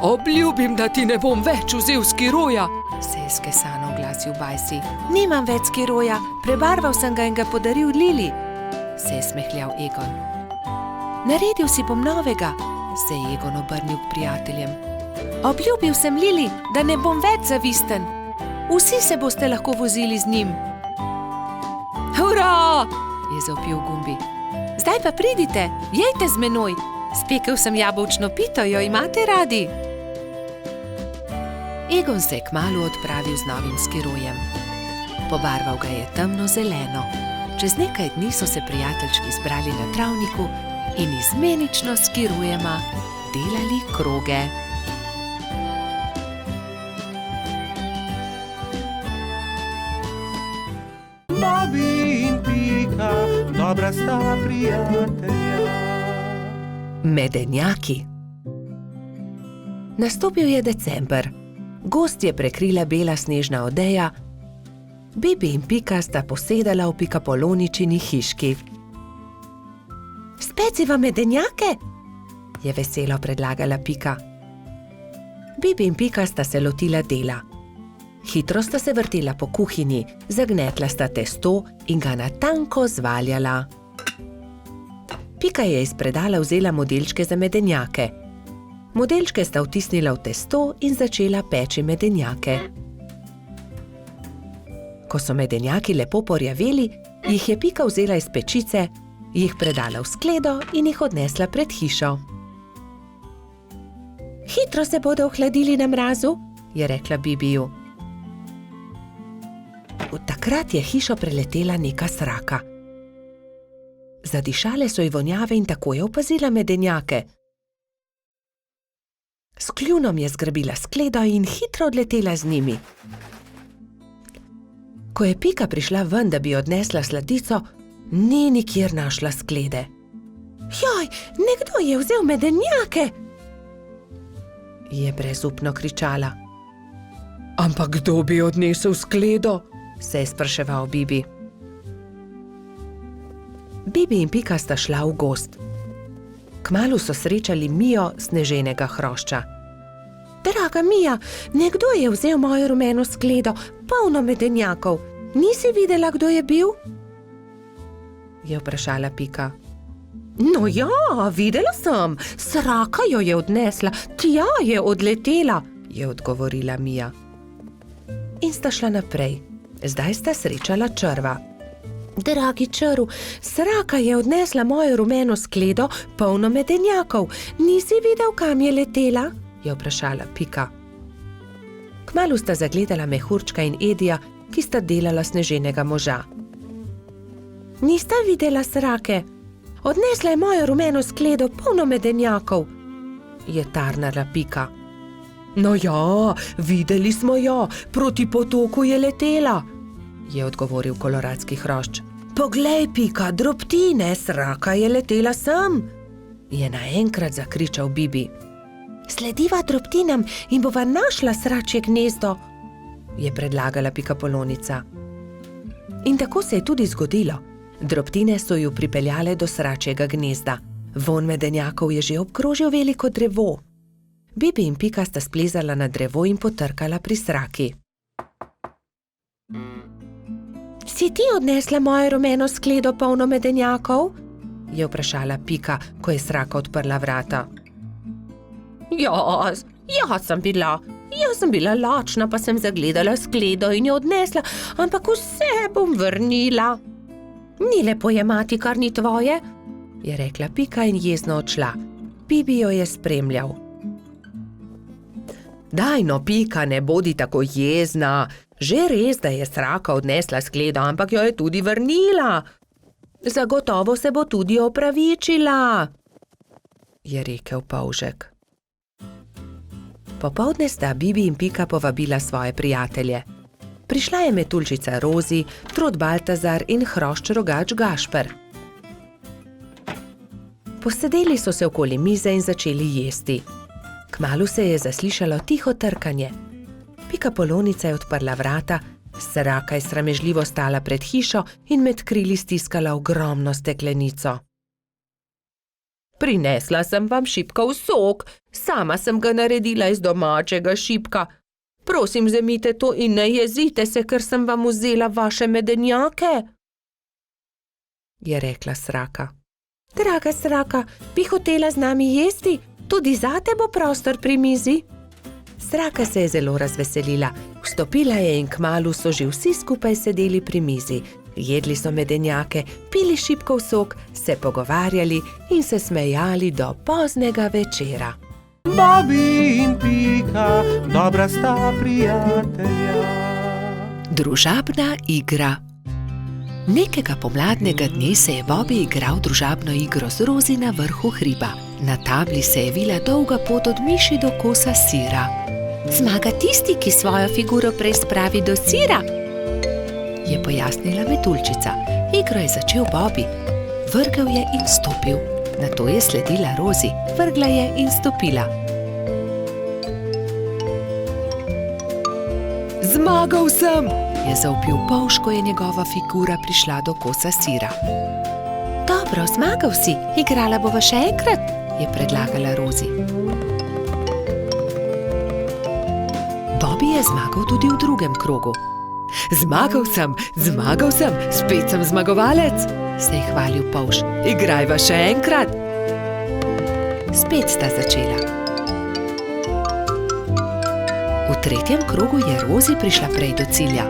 Obljubim, da ti ne bom več vzel skiroja, se je skesano oglasil Bajsi. Nimam več skiroja, prebarval sem ga in ga podaril Lili, se je smehljal Egon. Naredil si bom novega, se je Egon obrnil k prijateljem. Obljubil sem Lili, da ne bom več zavisten. Vsi se boste lahko vozili z njim. Hurra! Je zavpil Gumbi. Zdaj pa pridite, jejte z menoj. Spekel sem jabolčno pito, jo imate radi? Egon se je kmalu odpravil z novim skirojem. Pobarval ga je temno zeleno. Čez nekaj dni so se prijateljčki zbrali na travniku in izmenično s skirojema delali kroge. Bobby in Pika, dobra sta prijatelja. Medenjaki. Nastopil je december. Gozd je prekrila bela snežna odeja. Bibi in Pika sta posedala v Pikapoloničini hiški. Speciva medenjake? Je veselo predlagala Pika. Bibi in Pika sta se lotila dela. Hitro sta se vrtela po kuhinji, zagnetla sta testo in ga na tanko zvaljala. Pika je iz predala vzela modelčke za medenjake. Modelčke sta vtisnila v testo in začela peči medenjake. Ko so medenjaki lepo porjaveli, jih je Pika vzela iz pečice, jih predala v skledo in jih odnesla pred hišo. Hitro se bodo ohladili na mrazu, je rekla Bibiju. Takrat je hišo preletela neka sraka. Zadišale so ji vonjave in tako je opazila medenjake. S kljunom je zgrabila skledo in hitro odletela z njimi. Ko je Pika prišla ven, da bi odnesla sladico, ni nikjer našla sklede. Joj, nekdo je vzel medenjake! Je brezupno kričala. Ampak kdo bi odnesel skledo? Se je spraševal Bibi. Bibi in Pika sta šla v gozd. Kmalu so srečali Mijo sneženega hrošča. Draga Mija, nekdo je vzel mojo rumeno skledo, polno medenjakov. Nisi videla, kdo je bil? Je vprašala Pika. No ja, videla sem. Sraka jo je odnesla, tja je odletela, je odgovorila Mija. In sta šla naprej. Zdaj sta srečala črva. Dragi črv, sraka je odnesla mojo rumeno skledo, polno medenjakov. Nisi videl, kam je letela? Je vprašala Pika. Kmalu sta zagledala Mehurčka in Edija, ki sta delala sneženega moža. Nista videla srake? Odnesla je mojo rumeno skledo, polno medenjakov, je tarnala Pika. No ja, videli smo jo, proti potoku je letela, je odgovoril koloradski hrošč. Poglej, Pika, drobtine, sraka je letela sem, je naenkrat zakričal Bibi. Slediva drobtinam in bova našla sračje gnezdo, je predlagala Pikapolonica. In tako se je tudi zgodilo. Drobtine so ju pripeljale do sračjega gnezda. Vonj medenjakov je že obkrožil veliko drevo. Bibi in Pika sta splezala na drevo in potrkala pri sraki. Si ti odnesla mojo rumeno skledo, polno medenjakov? je vprašala Pika, ko je Sraka odprla vrata. Jaz sem bila lačna, pa sem zagledala skledo in jo odnesla, ampak vse bom vrnila. Ni lepo jemati, kar ni tvoje, je rekla Pika in jezno odšla. Bibi jo je spremljal. Daj no, Pika, ne bodi tako jezna. Že res, da je Sraka odnesla skledo, ampak jo je tudi vrnila. Zagotovo se bo tudi opravičila, je rekel polžek. Popoldne sta Bibi in Pika povabila svoje prijatelje. Prišla je metuljčica Rozi, trod Baltazar in hrošč rogač Gašper. Posedeli so se okoli mize in začeli jesti. Kmalu se je zaslišalo tiho trkanje. Pika Polonica je odprla vrata, Sraka je sramežljivo stala pred hišo in med krili stiskala ogromno steklenico. Prinesla sem vam šipkov sok, sama sem ga naredila iz domačega šipka. Prosim, vzemite to in ne jezite se, ker sem vam vzela vaše medenjake, je rekla Sraka. Draga Sraka, bi hotela z nami jesti? Tudi zate bo prostor pri mizi. Sraka se je zelo razveselila, vstopila je in kmalu so že vsi skupaj sedeli pri mizi. Jedli so medenjake, pili šipkov sok, se pogovarjali in se smejali do poznega večera. Bobby in Pika, dobra sta prijatelja. Družabna igra. Nekega pomladnega dne se je Bobby igral družabno igro z Rozi na vrhu hriba. Na tabli se je vila dolga pot od miši do kosa sira. Zmaga tisti, ki svojo figuro prej spravi do sira, je pojasnila metuljčica. Igro je začel Bobby. Vrgel je in stopil. Nato je sledila Rozi. Vrgla je in stopila. Zmagal sem, je zavpil polž, ko je njegova figura prišla do kosa sira. Dobro, zmagal si, igrala bova še enkrat, je predlagala Rozi. Bobby je zmagal tudi v drugem krogu. Zmagal sem, spet sem zmagovalec, se je hvalil polž. Igrajva še enkrat. Spet sta začela. V tretjem krogu je Rozi prišla prej do cilja.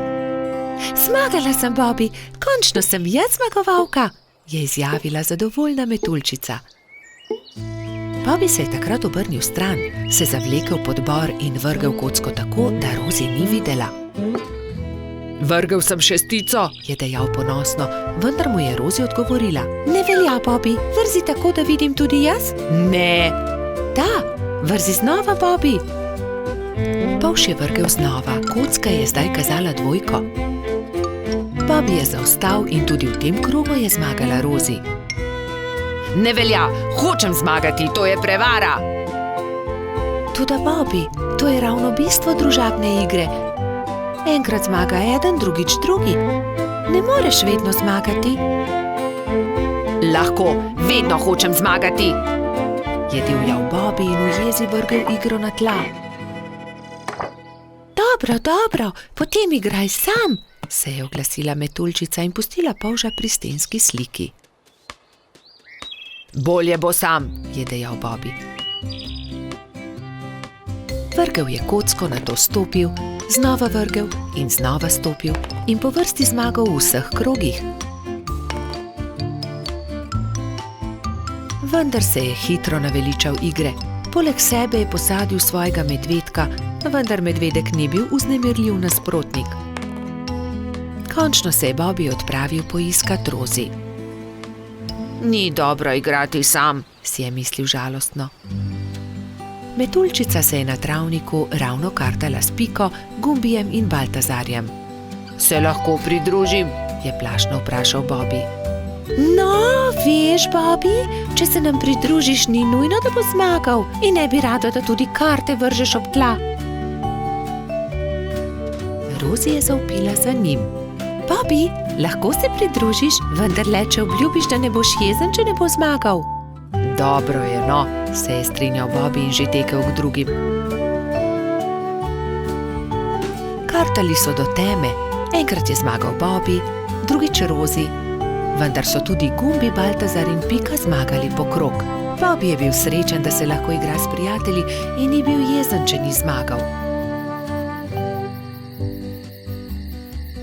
Zmagala sem, Bobby, končno sem jaz zmagovalka, je izjavila zadovoljna metuljčica. Bobby se je takrat obrnil stran, se zavlekel pod bor in vrgel kocko tako, da Rozi ni videla. Vrgel sem šestico, je dejal ponosno, vendar mu je Rozi odgovorila. Ne velja, Bobby, vrzi tako, da vidim tudi jaz? Ne. Da, vrzi znova, Bobby. Polž je vrgel znova, kocka je zdaj kazala dvojko. Bobby je zaostal in tudi v tem krogu je zmagala Rozi. Ne velja, hočem zmagati, to je prevara. Toda, Bobby, to je ravno bistvo družabne igre. Enkrat zmaga eden, drugič drugi. Ne moreš vedno zmagati. Lahko, vedno hočem zmagati, je divjal Bobby in v jezi vrgel igro na tla. Dobro, potem igraj sam, se je oglasila metuljčica in pustila polža pri stenski sliki. Bolje bo sam, je dejal Bobby. Vrgel je kocko, nato stopil, znova vrgel in znova stopil in po vrsti zmagal v vseh krogih. Vendar se je hitro naveličal igre. Poleg sebe je posadil svojega medvedka, vendar medvedek ni bil vznemirljiv nasprotnik. Končno se je Bobby odpravil poiskat Rozi. Ni dobro igrati sam, si je mislil žalostno. Metuljčica se je na travniku ravno kartala s Piko, Gumbijem in Baltazarjem. Se lahko pridružim, je plašno vprašal Bobby. No, veš, Bobby, če se nam pridružiš, ni nujno, da bo zmagal in ne bi rado, da tudi karte vržeš ob tla. Rozi je zavpila za njim. Bobby, lahko se pridružiš, vendar le, če obljubiš, da ne boš jezen, če ne bo zmagal. Dobro je, no, se je strinjal Bobby in že tekel k drugim. Kartali so do teme. Enkrat je zmagal Bobby, drugič Rozi. vendar so tudi Gumbi, Baltazar in Pika zmagali po krog. Bobby je bil srečen, da se lahko igra s prijatelji in ni bil jezen, če ni zmagal.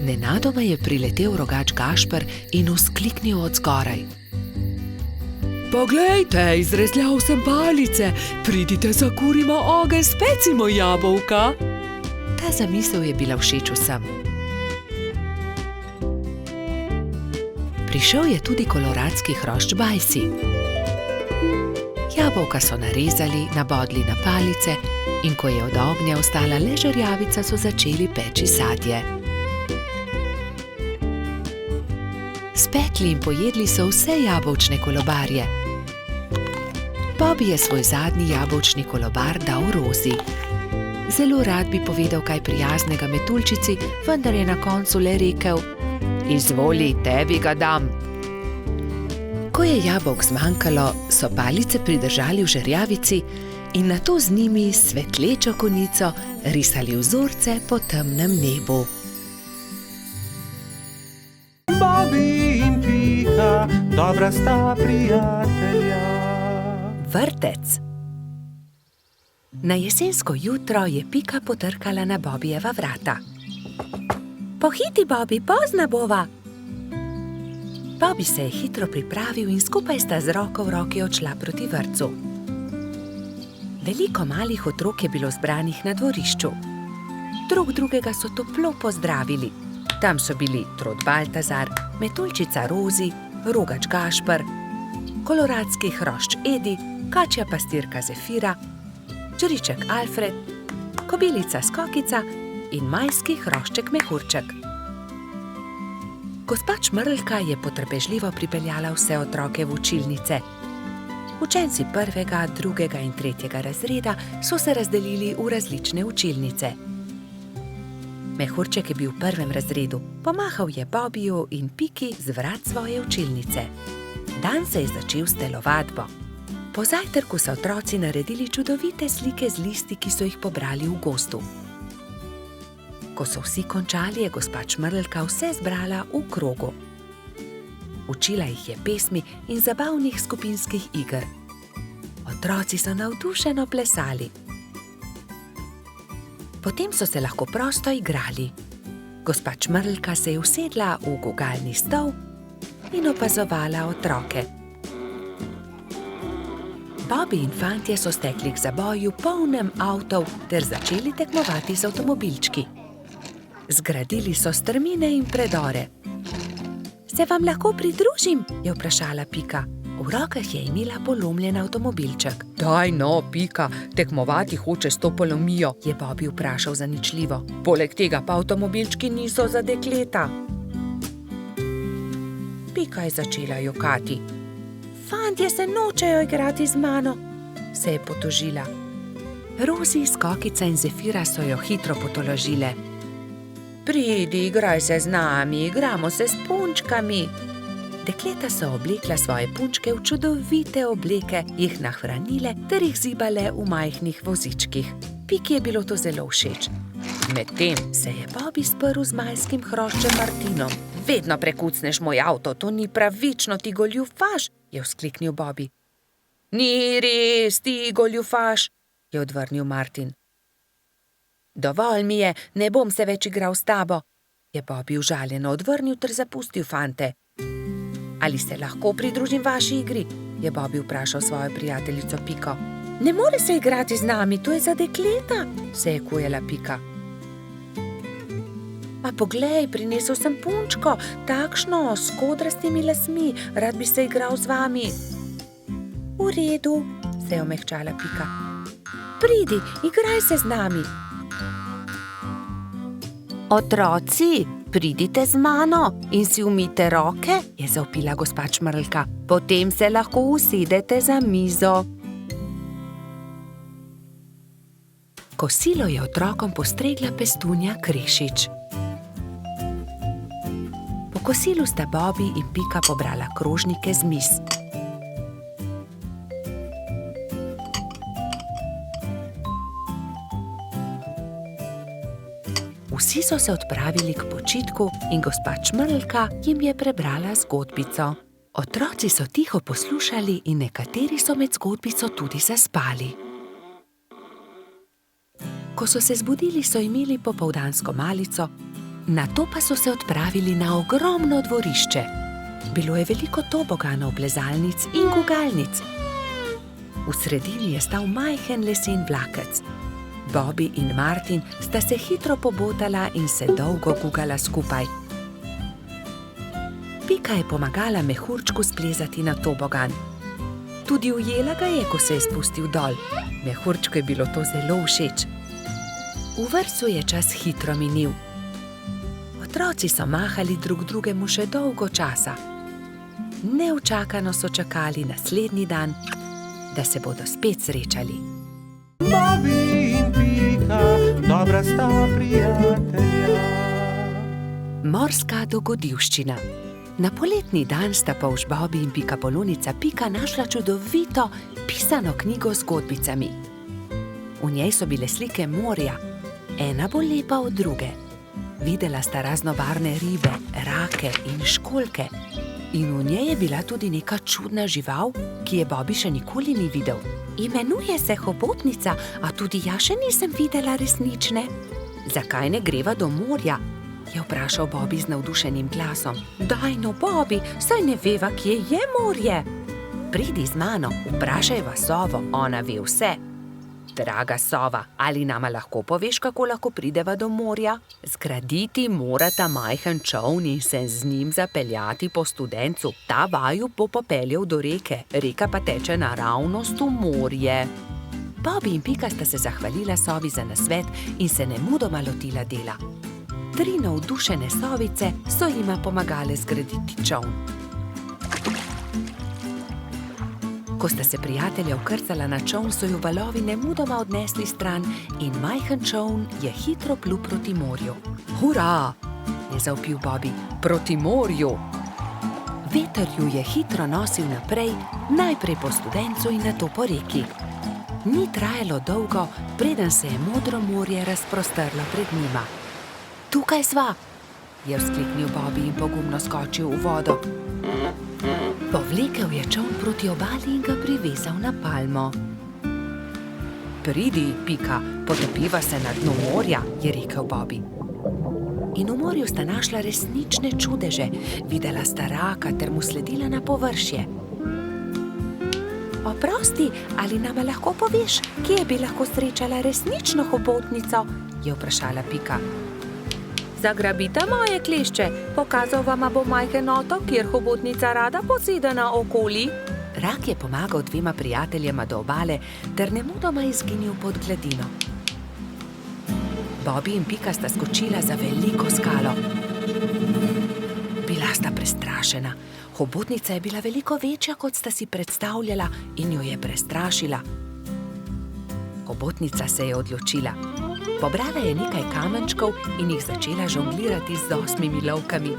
Nenadoma je priletel rogač Gašper in vzkliknil od zgoraj. Poglejte, izrezljal sem palice, pridite, zakurimo ogenj, specimo jabolka. Ta zamisel je bila všeč vsem. Prišel je tudi koloradski hrošč Bajsi. Jabolka so narezali, nabodli na palice in ko je od ognja ostala le žerjavica, so začeli peči sadje. Spekli in pojedli so vse jabolčne kolobarje. Bobby je svoj zadnji jabolčni kolobar dal Rozi. Zelo rad bi povedal kaj prijaznega metuljčici, vendar je na koncu le rekel: Izvoli, tebi ga dam. Ko je jabolk zmanjkalo, so palice pridržali v žerjavici in nato z njimi s svetlečo konico risali vzorce po temnem nebu. Bobby in Pika, dobra sta prijatelja. Vrtec. Na jesensko jutro je Pika potrkala na Bobbyjeva vrata. Pohiti, Bobby, pozna bova. Bobby se je hitro pripravil in skupaj sta z roko v roki odšla proti vrtcu. Veliko malih otrok je bilo zbranih na dvorišču. Drug drugega so toplo pozdravili. Tam so bili trod Baltazar, metuljčica Rozi, rogač Gašper, koloradski hrošč Edi, kačja pastirka Zefira, čriček Alfred, kobilica Skokica in majski hrošček Mehurček. Gospa Čmrlka je potrpežljivo pripeljala vse otroke v učilnice. Učenci 1., 2. in 3. razreda so se razdelili v različne učilnice. Mehurček je bil v 1. razredu, pomahal je Bobbyju in Piki z vrat svoje učilnice. Dan se je začel s telovadbo. Po zajtrku so otroci naredili čudovite slike z listi, ki so jih pobrali v gozdu. Ko so vsi končali, je gospa Čmrlka vse zbrala v krogu. Učila jih je pesmi in zabavnih skupinskih iger. Otroci so navdušeno plesali. Potem so se lahko prosto igrali. Gospa Čmrlka se je usedla v gugalni stol in opazovala otroke. Bobby in fantje so stekli k zaboju polnem avtov ter začeli tekmovati z avtomobilčki. Zgradili so strmine in predore. Se vam lahko pridružim? Je vprašala Pika. V rokah je imela polomljen avtomobilček. Daj no, Pika, tekmovati hoče s to polomijo, je Bobby vprašal zaničljivo. Poleg tega pa avtomobilčki niso za dekleta. Pika je začela jokati. Fantje se nočejo igrati z mano, se je potožila. Rozi, Skokica in Zefira so jo hitro potolažile. Pridi, igraj se z nami, igramo se s punčkami. Dekleta so oblekla svoje punčke v čudovite obleke, jih nahranile ter jih zibale v majhnih vozičkih. Piki je bilo to zelo všeč. Medtem se je Bobby sprl z majskim hroščem Martinom. Vedno prekucneš moj avto, to ni pravično, ti goljufaš, je vzkliknil Bobby. Ni res, ti goljufaš, je odvrnil Martin. Dovolj mi je, ne bom se več igral s tabo, je Bobby užaljeno odvrnil ter zapustil fante. Ali se lahko pridružim vaši igri? Je Bobby vprašal svojo prijateljico Piko. Ne more se igrati z nami, to je za dekleta, se je kujala Pika. A poglej, prinesel sem punčko, takšno, s kodrastimi lasmi, rad bi se igral z vami. V redu, se je omehčala Pika. Pridi, igraj se z nami. Otroci, pridite z mano in si umijte roke, je zavpila gospa Čmrlka. Potem se lahko usedete za mizo. Kosilo je otrokom postregla pestunja Krešič. Po kosilu sta Bobby in Pika pobrala krožnike z miz. Vsi Vsi so se odpravili k počitku in gospa Čmrlka jim je prebrala zgodbico. Otroci so tiho poslušali in nekateri so med zgodbico tudi zaspali. Ko so se zbudili, so imeli popoldansko malico, nato pa so se odpravili na ogromno dvorišče. Bilo je veliko toboganov, plezalnic in gugalnic. V sredini je stal majhen lesen vlakec. Bobby in Martin sta se hitro pobotala in se dolgo gugala skupaj. Pika je pomagala mehurčku splezati na tobogan. Tudi ujela ga je, ko se je spustil dol. Mehurčku je bilo to zelo všeč. V vrtcu je čas hitro minil. Otroci so mahali drug drugemu še dolgo časa. Neučakano so čakali naslednji dan, da se bodo spet srečali. Bobby in Pika, dobra sta prijatelja. Morska dogodivščina. Na poletni dan sta polž Bobby in pikapolonica Pika našla čudovito pisano knjigo z zgodbicami. V njej so bile slike morja, ena bolj lepa od druge. Videla sta raznobarvne ribe, rake in školjke. In v njej je bila tudi neka čudna žival, ki je Bobby še nikoli ni videl. Imenuje se hobotnica, a tudi jaz še nisem videla resnične. Zakaj ne greva do morja? Je vprašal Bobby z navdušenim glasom. Daj no, Bobby, saj ne veva, kje je morje. Pridi z mano, vprašajva sovo, ona ve vse. Draga sova, ali nama lahko poveš, kako lahko prideva do morja? Zgraditi morata majhen čoln in se z njim zapeljati po studencu. Ta vaju bo popeljal do reke, reka pa teče naravnost v morje. Bobby in Pika sta se zahvalila sovi za nasvet in se nemudoma lotila dela. 3 navdušene sovice so jima pomagale zgraditi čoln. Ko sta se prijatelja vkrcala na čoln, so ju valovi nemudoma odnesli stran in majhen čoln je hitro plul proti morju. Hurra! Je zavpil Bobby. Proti morju! Veter ju je hitro nosil naprej, najprej po studencu in nato po reki. Ni trajalo dolgo, preden se je modro morje razprostrlo pred njima. Tukaj sva! Je vzkliknil Bobby in pogumno skočil v vodo. Povlekel je čoln proti obali in ga privezal na palmo. Pridi, Pika, potopiva se na dno morja, je rekel Bobby. In v morju sta našla resnične čudeže, videla sta raka ter mu sledila na površje. Oprosti, ali nama lahko poveš, kje bi lahko srečala resnično hobotnico? Je vprašala Pika. Zagrabita moje klešče, pokazal vama bo majhen otok, kjer hobotnica rada poseda naokoli. Rak je pomagal 2 prijateljema do obale ter nemudoma izginil pod gladino. Bobby in Pika sta skočila za veliko skalo. Bila sta prestrašena. Hobotnica je bila veliko večja, kot sta si predstavljala, in jo je prestrašila. Hobotnica se je odločila. Pobrala je nekaj kamenčkov in jih začela žonglirati z 8 lovkami.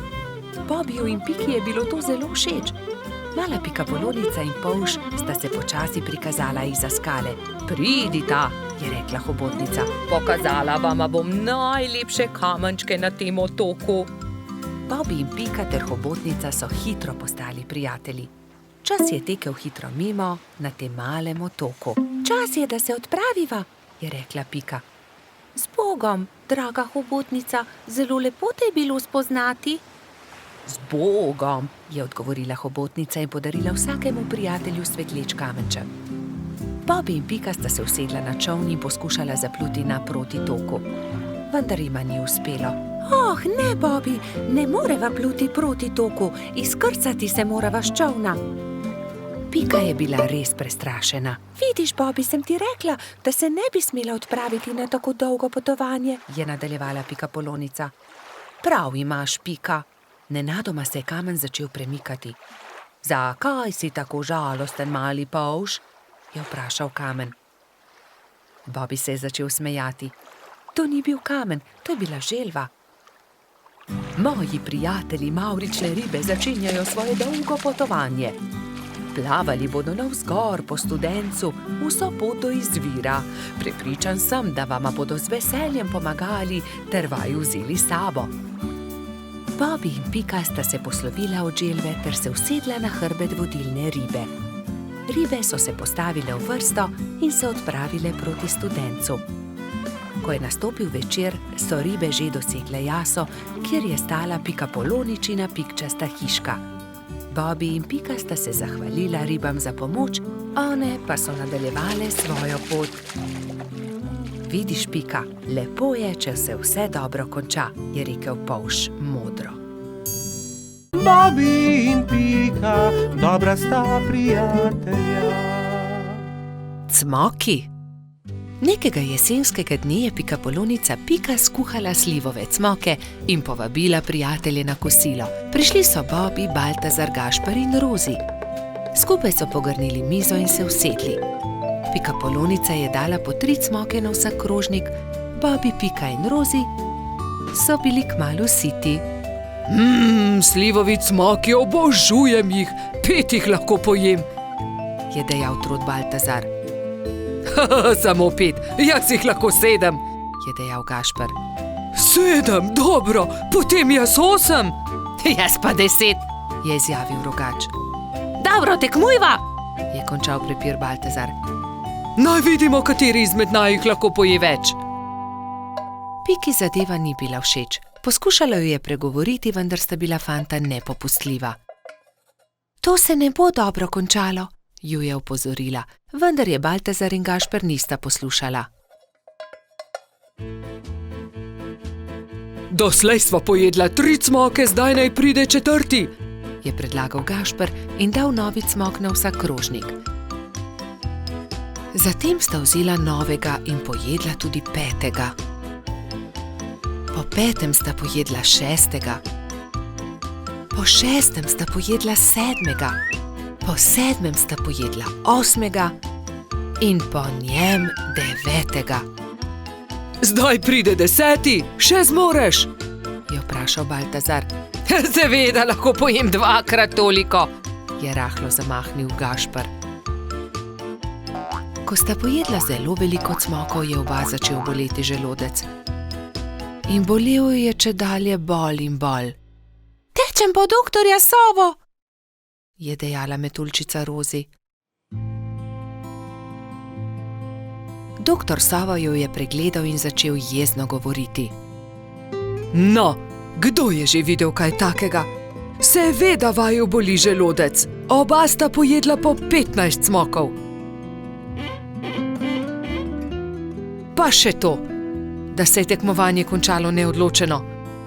Bobbyju in Piki je bilo to zelo všeč. Mala pikapolonica in polž sta se počasi prikazala izza skale. Pridita, je rekla hobotnica. Pokazala vama bom najlepše kamenčke na tem otoku. Bobby in Pika ter hobotnica so hitro postali prijatelji. Čas je tekel hitro mimo na tem malem otoku. Čas je, da se odpraviva, je rekla Pika. Z Bogom, draga hobotnica, zelo lepo te je bilo spoznati. Z Bogom, je odgovorila hobotnica in podarila vsakemu prijatelju svetleč kamenček. Bobby in Pika sta se usedla na čoln in poskušala zapluti naproti toku. Vendar jima ni uspelo. Oh, ne, Bobby, ne moreva pluti proti toku, izkrcati se morava s čolna. Pika je bila res prestrašena. Vidiš, Bobby, sem ti rekla, da se ne bi smela odpraviti na tako dolgo potovanje, je nadaljevala pikapolonica. Prav imaš, Pika. Nenadoma se je kamen začel premikati. Zakaj si tako žalosten, mali polž? Je vprašal kamen. Bobby se je začel smejati. To ni bil kamen, to je bila želva. Moji prijatelji, mavrične ribe, začenjajo svoje dolgo potovanje. Plavali bodo navzgor po studencu vso pot do izvira. Prepričan sem, da vama bodo z veseljem pomagali ter vaju vzeli s sabo. Bobby in Pika sta se poslovila od želve ter se usedla na hrbet vodilne ribe. Ribe so se postavile v vrsto in se odpravile proti studencu. Ko je nastopil večer, so ribe že dosegle jaso, kjer je stala Pikapoloničina pikčasta hiška. Bobby in Pika sta se zahvalila ribam za pomoč, one pa so nadaljevale svojo pot. Vidiš, Pika, lepo je, če se vse dobro konča, je rekel polž modro. Bobby in Pika, dobra sta prijatelja. Cmoki. Nekega jesenskega dne je Pikapolonica Pika skuhala slivove cmoke in povabila prijatelje na kosilo. Prišli so Bobby, Baltazar, Gašper in Rozi. Skupaj so pogrnili mizo in se usedli. Pikapolonica je dala po 3 cmoke na vsak krožnik, Bobby, Pika in Rozi so bili kmalu siti. Slivovi cmoki, obožujem jih, 5 jih lahko pojem, je dejal trod Baltazar. Samo 5, jaz jih lahko 7, je dejal Gašper. 7, dobro, potem jaz 8. Jaz pa 10, je izjavil Rogač. Dobro, tekmujva, je končal prepir Baltazar. Naj vidimo, kateri izmed najih lahko poje več. Piki zadeva ni bila všeč. Poskušala jo je pregovoriti, vendar sta bila fanta nepopustljiva. To se ne bo dobro končalo, ju je opozorila, vendar je Baltazar in Gašper nista poslušala. Doslej sva pojedla 3 cmoke, zdaj naj pride 4, je predlagal Gašper in dal novi cmok na vsak krožnik. Zatem sta vzela novega in pojedla tudi 5. Po 5. sta pojedla 6. Po 6. sta pojedla 7. Po 7. sta pojedla 8. in po njem 9. Zdaj pride 10, še zmoreš, je vprašal Baltazar. Seveda lahko pojem 2-krat toliko, je rahlo zamahnil Gašper. Ko sta pojedla zelo veliko cmokov, je oba začel boleti želodec. In bolel je čedalje bolj in bolj. Tečem po doktorja Sovo, je dejala metuljčica Rozi. Doktor Sova jo je pregledal in začel jezno govoriti. No, kdo je že videl kaj takega? Seveda vaju boli želodec. Oba sta pojedla po 15 cmokov. Pa še to, da se je tekmovanje končalo neodločeno.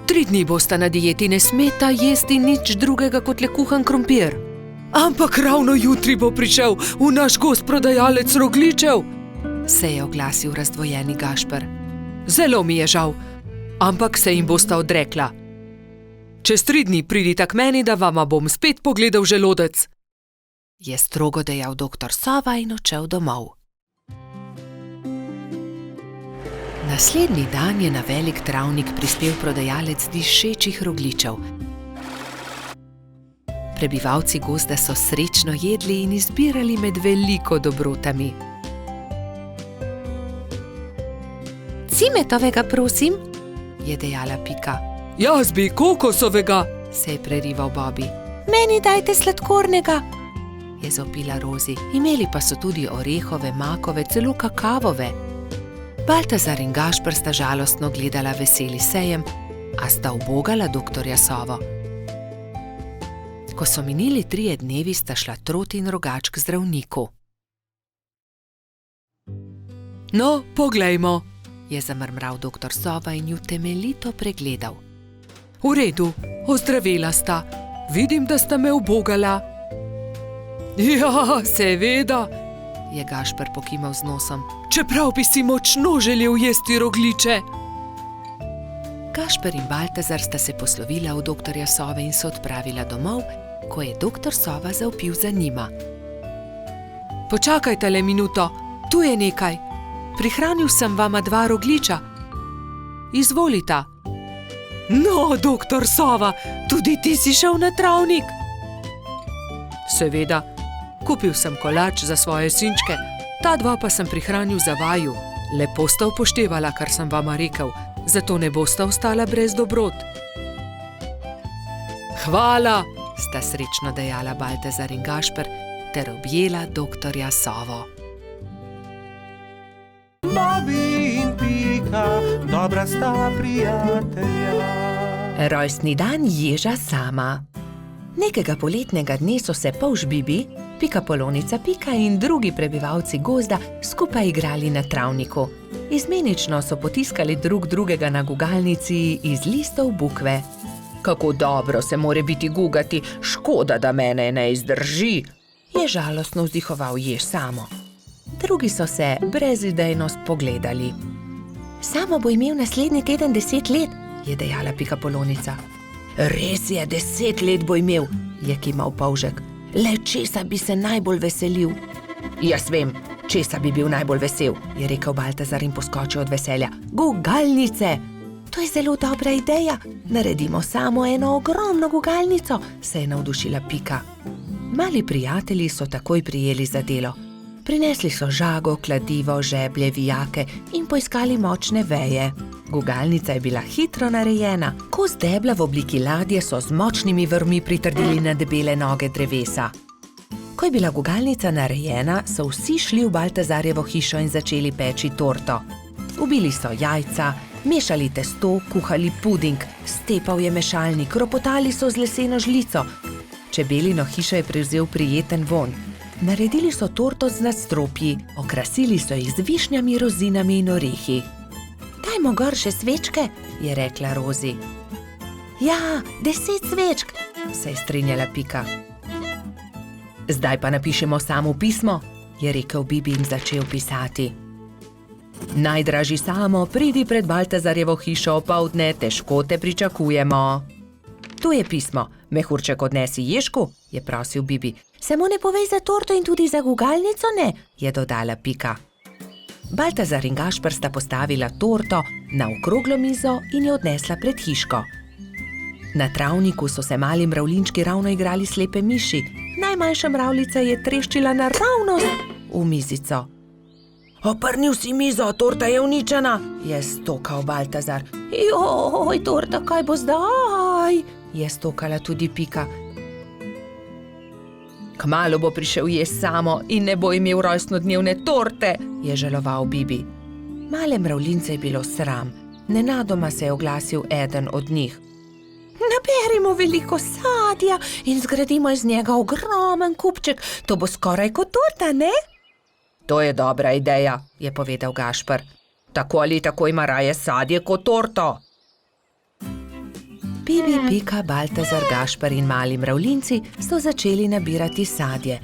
3 dni bosta na dieti, ne smeta jesti nič drugega kot le kuhan krompir. Ampak ravno jutri bo prišel v naš gost prodajalec rogljičev, se je oglasil razdvojeni Gašper. Zelo mi je žal, ampak se jim bosta odrekla. Čez 3 dni pridita k meni, da vama bom spet pogledal želodec, je strogo dejal doktor Sova in odšel domov. Naslednji dan je na velik travnik prispel prodajalec dišečih rogljičev. Prebivalci gozda so srečno jedli in izbirali med veliko dobrotami. Cimetovega, prosim, je dejala Pika. Jaz bi kokosovega, se je prerival Bobby. Meni dajte sladkornega, je zopila Rozi. Imeli pa so tudi orehove, makove, celo kakavove. Baltazar in Gašper sta žalostno gledala veseli sejem, a sta ubogala doktorja Sovo. Ko so minili 3 dnevi, sta šla Trot in Rogač k zdravniku. No, poglejmo, je zamrmral doktor Sova in ju temeljito pregledal. V redu, ozdravela sta. Vidim, da sta me ubogala. Ja, seveda, je Gašper pokimal z nosom. Čeprav bi si močno želel jesti rogljiče. Gašper in Baltazar sta se poslovila od doktorja Sove in se odpravila domov, ko je doktor Sova zavpil za njima. Počakajte le minuto, tu je nekaj. Prihranil sem vama 2 rogljiča. Izvolita. No, doktor Sova, tudi ti si šel na travnik? Seveda. Kupil sem kolač za svoje sinčke, ta dva pa sem prihranil za vaju. Lepo sta upoštevala, kar sem vama rekel, zato ne bosta ostala brez dobrot. Hvala, sta srečno dejala Baltazar in Gašper ter objela doktorja Sovo. Bobby in Pika, dobra sta prijatelja. Rojstni dan ježa Sama. Nekega poletnega dne so se polž Bibi, Pikapolonica Pika in drugi prebivalci gozda skupaj igrali na travniku. Izmenično so potiskali drug drugega na gugalnici iz listov bukve. Kako dobro se more biti gugati, škoda, da mene ne izdrži, je žalostno vzdihoval jež Samo. Drugi so se brezidejno spogledali. Samo bo imel naslednji teden 10 let, je dejala Pikapolonica. Res je, 10 let bo imel, je kimal polžek. Le česa bi se najbolj veselil? Jaz vem, česa bi bil najbolj vesel, je rekel Baltazar in poskočil od veselja. Gugalnice! To je zelo dobra ideja. Naredimo samo eno ogromno gugalnico, se je navdušila Pika. Mali prijatelji so takoj prijeli za delo. Prinesli so žago, kladivo, žeblje, vijake in poiskali močne veje. Gugalnica je bila hitro narejena. Kos debla v obliki ladje so z močnimi vrvmi pritrdili na debele noge drevesa. Ko je bila gugalnica narejena, so vsi šli v Baltazarjevo hišo in začeli peči torto. Ubili so jajca, mešali testo, kuhali puding, stepal je mešalnik, ropotali so z leseno žlico. Čebelino hišo je prevzel prijeten vonj. Naredili so torto z nadstropji, okrasili so jih z višnjami, rozinami in orehi. Dajmo gor še svečke, je rekla Rozi. Ja, 10 svečk, se je strinjala Pika. Zdaj pa napišemo samo pismo, je rekel Bibi in začel pisati. Najdražji Samo, pridi pred Baltazarjevo hišo opoldne, težko te pričakujemo. Tu je pismo, mehurček odnesi Ježku, je prosil Bibi. Samo ne povej za torto in tudi za gugalnico ne, je dodala Pika. Baltazar in Gašper sta postavila torto na okroglo mizo in jo odnesla pred hiško. Na travniku so se mali mravljinčki ravno igrali slepe miši. Najmanjša mravljica je treščila naravnost v mizico. Oprnil si mizo, torta je uničena, je stokal Baltazar. Joj, torta, kaj bo zdaj? Je stokala tudi Pika. Kmalu bo prišel jež Samo in ne bo imel rojstnodnevne torte, je žaloval Bibi. Male mravljince je bilo sram. Nenadoma se je oglasil eden od njih. Naberimo veliko sadja in zgradimo iz njega ogromen kupček. To bo skoraj kot torta, ne? To je dobra ideja, je povedal Gašper. Tako ali tako ima raje sadje kot torto. Bibi, Pika, Baltazar, Gašper in mali mravljinci so začeli nabirati sadje.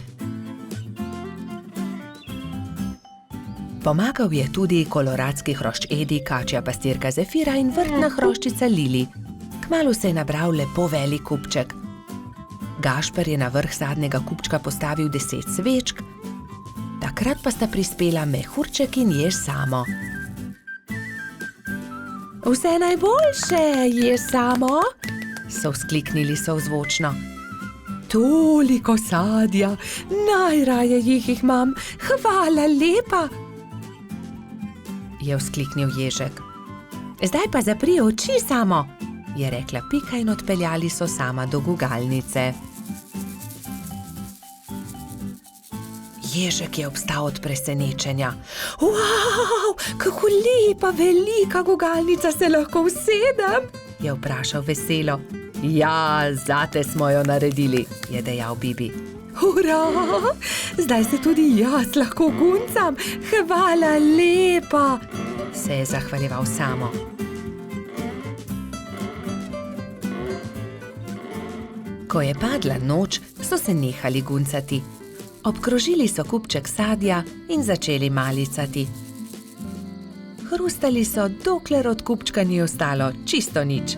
Pomagal je tudi koloradski hrošč Edi, kačja pastirka Zefira in vrtna hroščica Lili. Kmalu se je nabral lepo velik kupček. Gašper je na vrh sadnega kupčka postavil 10 svečk, takrat pa sta prispela mehurček in jež Samo. Vse najboljše, jež Samo, so vzkliknili sozvočno. Toliko sadja, najraje jih imam, hvala lepa, je vzkliknil ježek. Zdaj pa zapri oči, Samo, je rekla Pika in odpeljali so Sama do gugalnice. Ježek je obstal od presenečenja. Wow, kako lepa, velika gugalnica, se lahko usedem? Je vprašal veselo. Ja, zate smo jo naredili, je dejal Bibi. Hurra, zdaj se tudi jaz lahko guncam, hvala lepa, se je zahvaljeval Samo. Ko je padla noč, so se nehali guncati. Obkrožili so kupček sadja in začeli malicati. Hrustali so, dokler od kupčka ni ostalo čisto nič.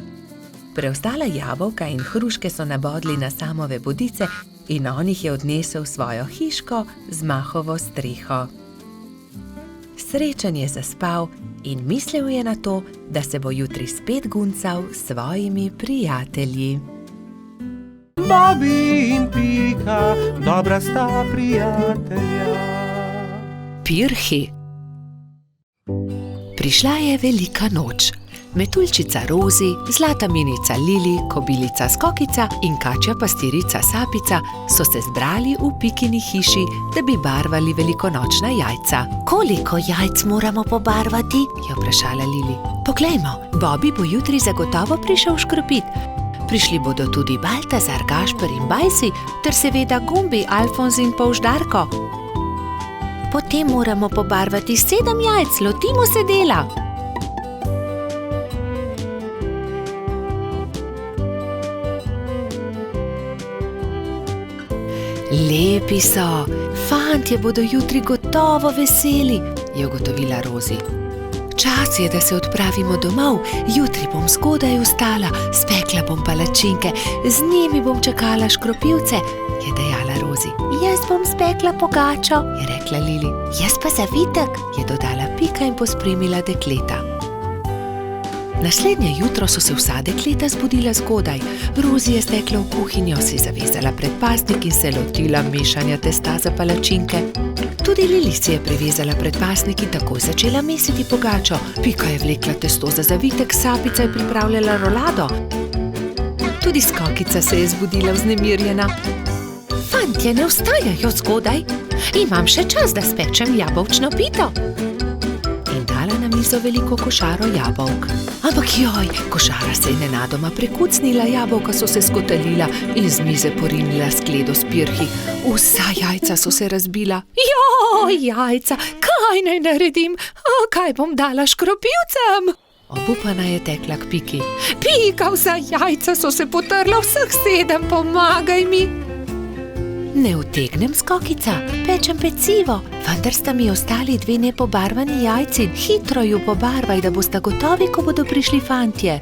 Preostala jabolka in hruške so nabodli na Samove bodice in on jih je odnesel v svojo hiško z mahovo streho. Srečen je zaspal in mislil je na to, da se bo jutri spet guncal s svojimi prijatelji. Bobby in Pika, dobra sta prijatelja. Pirhi. Prišla je velika noč. Metuljčica Rozi, zlata minica Lili, kobilica Skokica in kačja pastirica Sapica so se zbrali v Pikini hiši, da bi barvali velikonočna jajca. Koliko jajc moramo pobarvati? Je vprašala Lili. Poglejmo, Bobby bo jutri zagotovo prišel škropit. Prišli bodo tudi Baltazar, Gašper in Bajsi, ter seveda Gumbi, Alfonz in Polždarko. Potem moramo pobarvati 7 jajc, lotimo se dela. Lepi so, fantje bodo jutri gotovo veseli, je ugotovila Rozi. Čas je, da se odpravimo domov, jutri bom zgodaj vstala, spekla bom palačinke, z njimi bom čakala škropivce, je dejala Rozi. Jaz bom spekla pogačo, Je rekla Lili. jaz pa zavitek. Je dodala Pika in pospremila dekleta. Naslednje jutro so se vsa dekleta zbudila zgodaj. Rozi je stekla v kuhinjo, si zavezala predpasnik in se lotila mešanja testa za palačinke. Tudi Lili si je privezala predpasnik in takoj začela mesiti pogačo. Pika je vlekla testo za zavitek, Sapica je pripravljala rolado. Tudi Skokica se je zbudila vznemirjena. Fantje ne vstajajo zgodaj. Imam še čas, da spečem jabolčno pito. In dala na mizo veliko košaro jabolk. Ampak joj, košara se je nenadoma prekucnila, jabolka so se skotalila in z mize porinila skledo s pirhi. Vsa jajca so se razbila. Joj, jajca, kaj naj naredim? Kaj bom dala škropivcem? Obupana je tekla k Piki. Pika, vsa jajca so se potrla, vseh 7, pomagaj mi. Ne utegnem, Skokica, Pečem pecivo, vendar sta mi ostali 2 nepobarvani jajci. Hitro ju pobarvaj, da boste gotovi, ko bodo prišli fantje.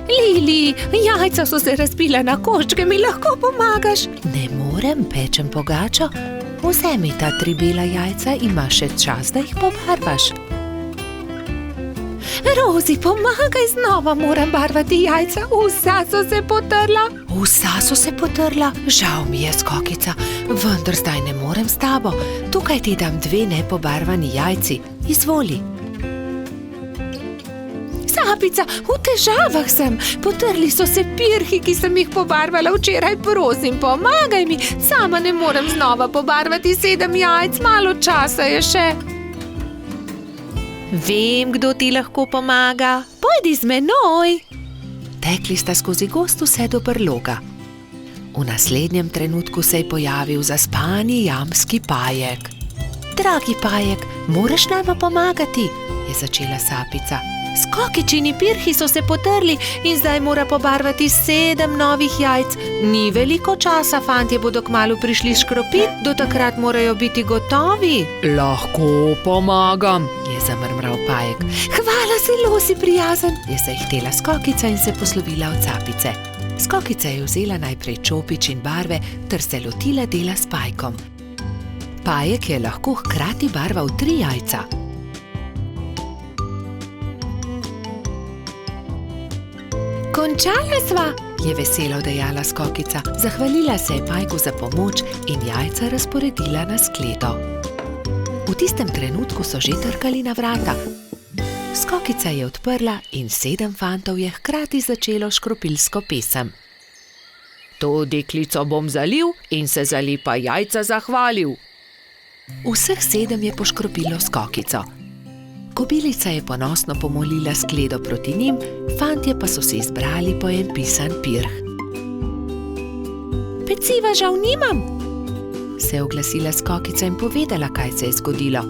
Lili, jajca so se razbila na koščke, mi lahko pomagaš? Ne morem, pečem pogačo. Vzemi ta 3 bela jajca, imaš še čas, da jih pobarvaš. Rozi, pomagaj, znova moram barvati jajca, vsa so se potrla. Vsa so se potrla, žal mi je, Skokica, vendar zdaj ne morem s tabo. Tukaj ti dam 2 nepobarvani jajci. Izvoli. Sapica, v težavah sem. Potrli so se pirhi, ki sem jih pobarvala včeraj. Prosim, pomagaj mi. Sama ne morem znova pobarvati 7 jajc, malo časa je še. Vem, kdo ti lahko pomaga. Pojdi z menoj. Tekli sta skozi gost vse do brloga. V naslednjem trenutku se je pojavil zaspani jamski Pajek. Dragi Pajek, moraš nama pomagati, je začela Sapica. Skokičini pirhi so se potrli in zdaj mora pobarvati 7 novih jajc. Ni veliko časa, fantje bodo kmalu prišli škropit, do takrat morajo biti gotovi. Lahko pomagam, je zamrmral Pajek. Hvala, zelo si prijazen. Je se htela Skokica in se poslovila od Sapice. Skokica je vzela najprej čopič in barve ter se lotila dela s Pajkom. Pajek je lahko hkrati barval 3 jajca. Končala sva. Je veselo dejala Skokica. Zahvalila se je Pajku za pomoč in jajca razporedila na skledo. V tistem trenutku so že trkali na vrata. Skokica je odprla in 7 fantov je hkrati začelo škropilsko pesem. To deklico bom zalil in se za lepa jajca zahvalil. Vseh 7 je poškropilo Skokico. Kobilica je ponosno pomolila skledo proti njim, fantje pa so si izbrali po en pisan pirh. Peciva žal nimam, se je oglasila Skokica in povedala, kaj se je zgodilo.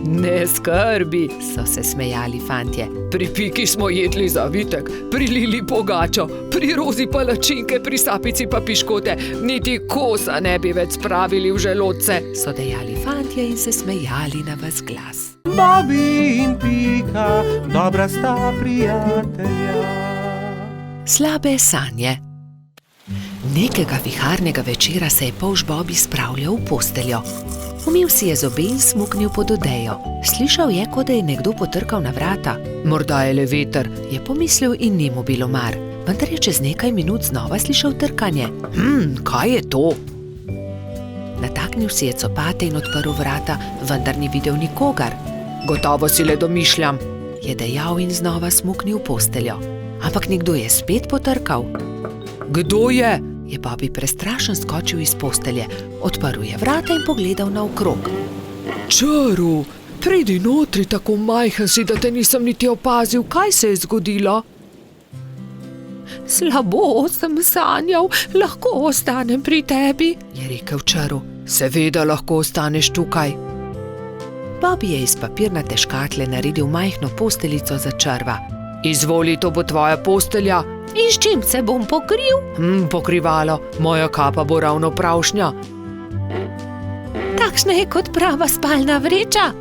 Ne skrbi, so se smejali fantje. Pri Piki smo jedli zavitek, pri Lili pogačo, pri Rozi palačinke, pri Sapici pa piškote, niti kosa ne bi več spravili v želodce, so dejali fantje in se smejali na ves glas. Bobby in Pika, dobra sta prijatelja. Slabe sanje. Nekega viharnega večera se je polž Bobby spravljal v posteljo. Umil si je zobe in smuknil pod odejo. Slišal je, kot da je nekdo potrkal na vrata. Morda je le veter, je pomislil in ni mu bilo mar. vendar je čez nekaj minut znova slišal trkanje. Kaj je to? Nataknil si je copate in odprl vrata, vendar ni videl nikogar. Gotovo si le domišljam, je dejal in znova smuknil v posteljo. Ampak nekdo je spet potrkal. Kdo je? Je Bobby prestrašen skočil iz postelje, odprl je vrata in pogledal naokrog. Čaru, pridi notri, tako majhen si, da te nisem niti opazil, kaj se je zgodilo? Slabo sem sanjal, lahko ostanem pri tebi, je rekel Čaru. Seveda lahko ostaneš tukaj. Bobby je iz papirnate škatle naredil majhno posteljico za Čarva. Izvoli, to bo tvoja postelja. In s čim se bom pokril? Pokrivalo, moja kapa bo ravno pravšnja. Takšna je kot prava spalna vreča.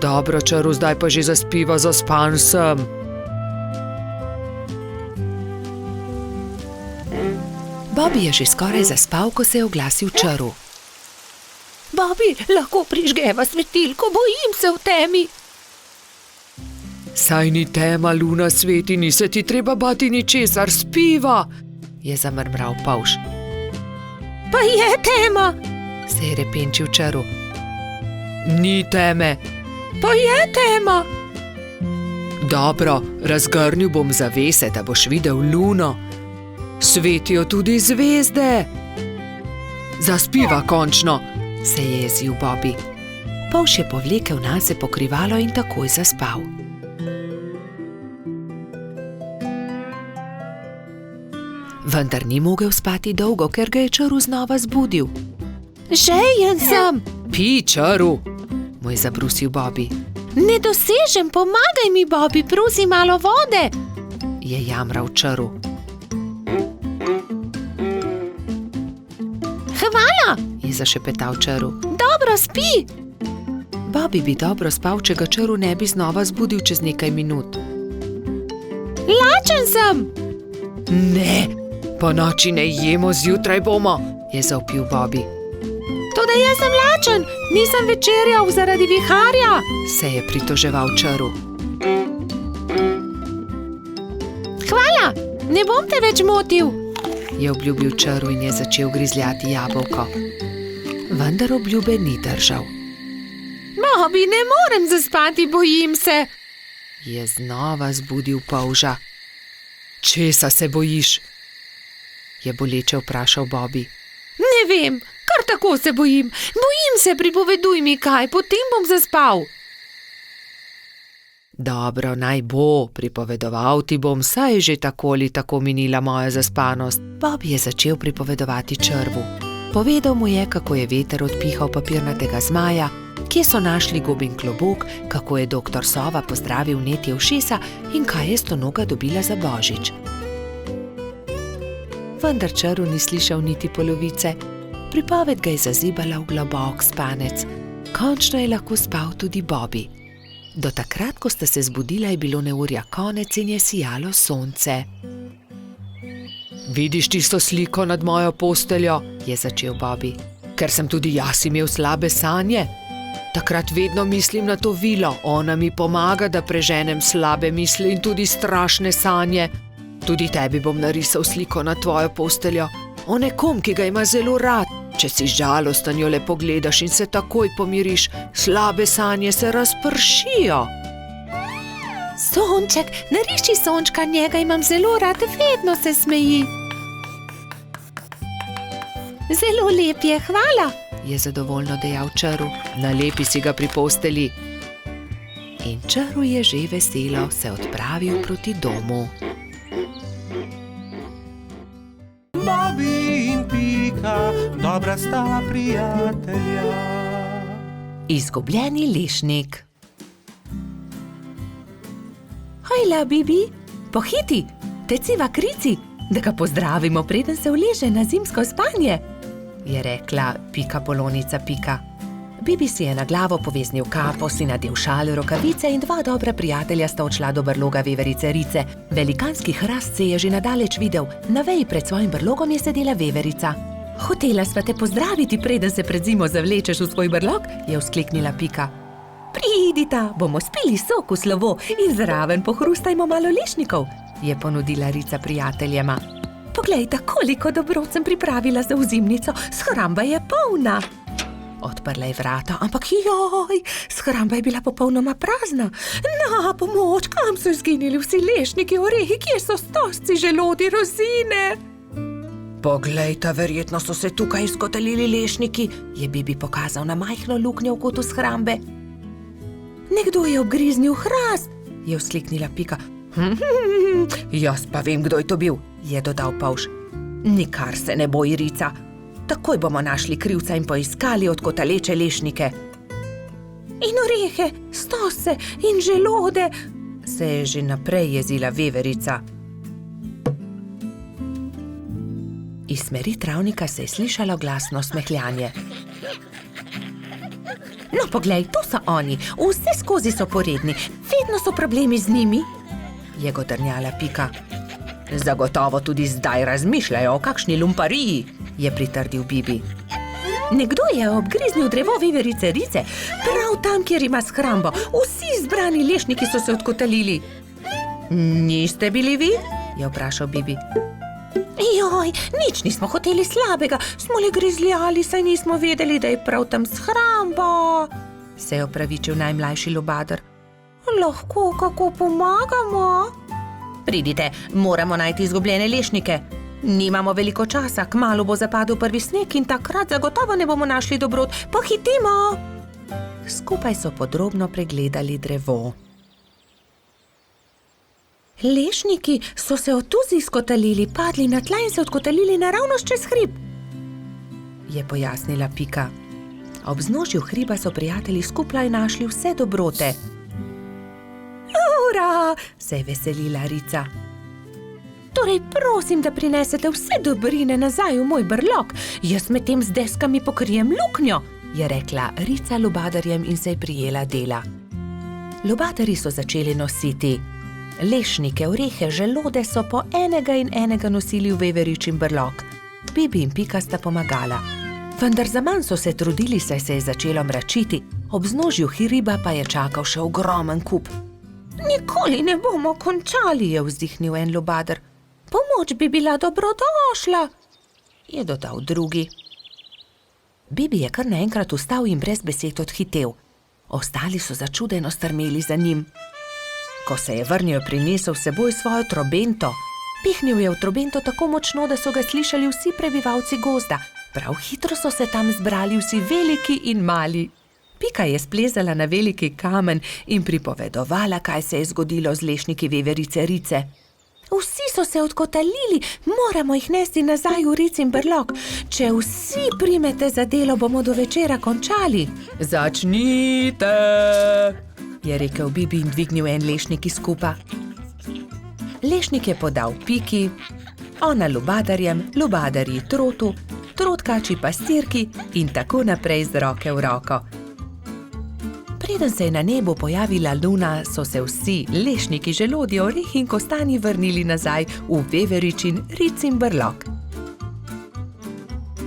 Dobro, Čaru, zdaj pa že zaspiva, zaspan sem. Bobby je že skoraj zaspal, ko se je oglasil Čaru. Bobby, lahko prižgeva svetilko, bojim se v temi. Saj ni tema, luna sveti, ni se ti treba bati ničesar, spiva, je zamrmral Pavš. Pa je tema, se je repenčil Čaru. Ni teme. Pa je tema. Dobro, razgrnil bom zavese, da boš videl luno. Svetijo tudi zvezde. Zaspiva končno, se je jezil Bobby. Pavš je povlekel nase pokrivalo in takoj zaspal. Vendar ni mogel spati dolgo, ker ga je Čaru znova zbudil. Žejen sem. Pij, Čaru, mu je zabrusil Bobby. Ne dosežem, pomagaj mi, Bobby, prosi malo vode, je jamral Čaru. Hvala, je zašepetal Čaru. Dobro spi. Bobby bi dobro spal, če ga Čaru ne bi znova zbudil čez nekaj minut. Lačen sem. Ne, po noči ne jemo, zjutraj bomo, je zavpil Bobby. Toda jaz sem lačen, nisem večerjal zaradi viharja, se je pritoževal Čaru. Hvala, ne bom te več motil, je obljubil Čaru in je začel grizljati jabolko. Vendar obljube ni držal. Bobby, ne morem zaspati, bojim se, je znova zbudil Pavža. Česa se bojiš? Je boleče vprašal Bobby. Ne vem, kar tako se bojim. Bojim se, pripoveduj mi kaj, potem bom zaspal. Dobro, naj bo, pripovedoval ti bom, saj je že tako ali tako minila moja zaspanost. Bobby je začel pripovedovati Črvu. Povedal mu je, kako je veter odpihal papirnatega zmaja, kje so našli Gobin klobuk, kako je doktor Sova pozdravil Netje ušesa in kaj je Stonoga dobila za božič. Vendar Čaru ni slišal niti polovice. Pripoved ga je zazibala v globok spanec. Končno je lahko spal tudi Bobby. Do takrat, ko sta se zbudila, je bilo neurja konec in je sijalo sonce. Vidiš tisto sliko nad mojo posteljo, je začel Bobby. Ker sem tudi jaz imel slabe sanje. Takrat vedno mislim na to vilo, ona mi pomaga, da preženem slabe misli in tudi strašne sanje. Tudi tebi bom narisal sliko na tvojo posteljo, o nekom, ki ga ima zelo rad. Če si žalosten, jo le pogledaš in se takoj pomiriš, slabe sanje se razpršijo. Sonček, nariši sončka, njega imam zelo rad, vedno se smeji. Zelo lep je, hvala, je zadovoljno dejal Čaru. Nalepi si ga pri posteli. In Čaru je že veselo se odpravil proti domu. Bobby in Pika, dobra sta prijatelja. Izgubljeni lešnik. Hojla, Bibi, pohiti, teciva krici, da ga pozdravimo, preden se uleže na zimsko spanje, je rekla Pika Polonica Pika. Bibi si je na glavo poveznil kapo, si nadel šal, rokavice in dva dobra prijatelja sta odšla do brloga veverice Rice. Velikanski hrast se je že nadaleč videl, na veji pred svojim brlogom je sedela veverica. Hotela sva te pozdraviti, preden se pred zimo zavlečeš v svoj brlog, je vzkliknila Pika. Pridita, bomo spili sok v slovo in zraven pohrustajmo malo lešnikov. je ponudila Rica prijateljema. Poglejta, koliko dobrot sem pripravila za ozimnico, shramba je polna. Odprla je vrata, ampak joj, shramba je bila popolnoma prazna. Na pomoč, kam so izginili vsi lešniki, orehi, kje so stožci, želodi, rozine? Poglejta, verjetno so se tukaj izkotalili lešniki, je Bibi pokazal na majhno luknjo v kotu shrambe. Nekdo je obgriznil hrast, je vzkliknila Pika. Jaz pa vem, kdo je to bil, je dodal Polž. Nikar se ne boj, Rica. Takoj bomo našli krivca in poiskali odkotaleče lešnike. In orehe, stose in želode, se je že naprej jezila veverica. Iz smeri travnika se je slišalo glasno smehljanje. No, poglej, to so oni, vse skozi so poredni, vedno so problemi z njimi, je godrnjala Pika. Zagotovo tudi zdaj razmišljajo o kakšni lumpariji, je pritrdil Bibi. Nekdo je obgriznil drevo veverice Rice, prav tam, kjer ima shrambo. Vsi zbrani lešniki so se odkotalili. Niste bili vi? Je vprašal Bibi. Joj, nič nismo hoteli slabega, smo le grizljali, saj nismo vedeli, da je prav tam shramba, se je opravičil najmlajši lubadar. Lahko kako pomagamo? Pridite, moramo najti izgubljene lešnike. Nimamo veliko časa, kmalu bo zapadel prvi sneg in takrat zagotovo ne bomo našli dobrot. Pohitimo! Skupaj so podrobno pregledali drevo. Lešniki so se od tuzi izkotalili, padli na tla in se odkotalili naravnost čez hrib, je pojasnila Pika. Ob vznožju hriba so prijatelji skupaj našli vse dobrote. Ura! Se je veselila Rica. Torej prosim, da prinesete vse dobrine nazaj v moj brlog, jaz med tem z deskami pokrijem luknjo, je rekla Rica lubadarjem in se je prijela dela. Lubadarji so začeli nositi lešnike, orehe, želode so po enega in enega nosili v veveričin brlog. Bibi in Pika sta pomagala. Vendar zaman so se trudili, saj se je začelo mračiti, ob vznožju hriba pa je čakal še ogromen kup. Nikoli ne bomo končali, je vzdihnil en lubadar. Pomoč bi bila dobrodošla, je dodal drugi. Bibi je kar naenkrat vstal in brez besed odhitel. Ostali so začudeno strmeli za njim. Ko se je vrnil, prinesel s seboj svojo trobento. Pihnil je v trobento tako močno, da so ga slišali vsi prebivalci gozda. Prav hitro so se tam zbrali vsi veliki in mali. Pika je splezala na veliki kamen in pripovedovala, kaj se je zgodilo z lešniki veverice Rice. Vsi so se odkotalili, moramo jih nesti nazaj v Ricin brlog. Če vsi primete za delo, bomo do večera končali. Začnite, je rekel Bibi in dvignil en lešnik iz kupa. Lešnik je podal Piki, ona lubadarjem, lubadarji trotu, trotkači pastirki in tako naprej z roke v roko. Preden se je na nebu pojavila luna, so se vsi lešniki, želodje, orehi in kostanji vrnili nazaj v veveričin Ricin brlog.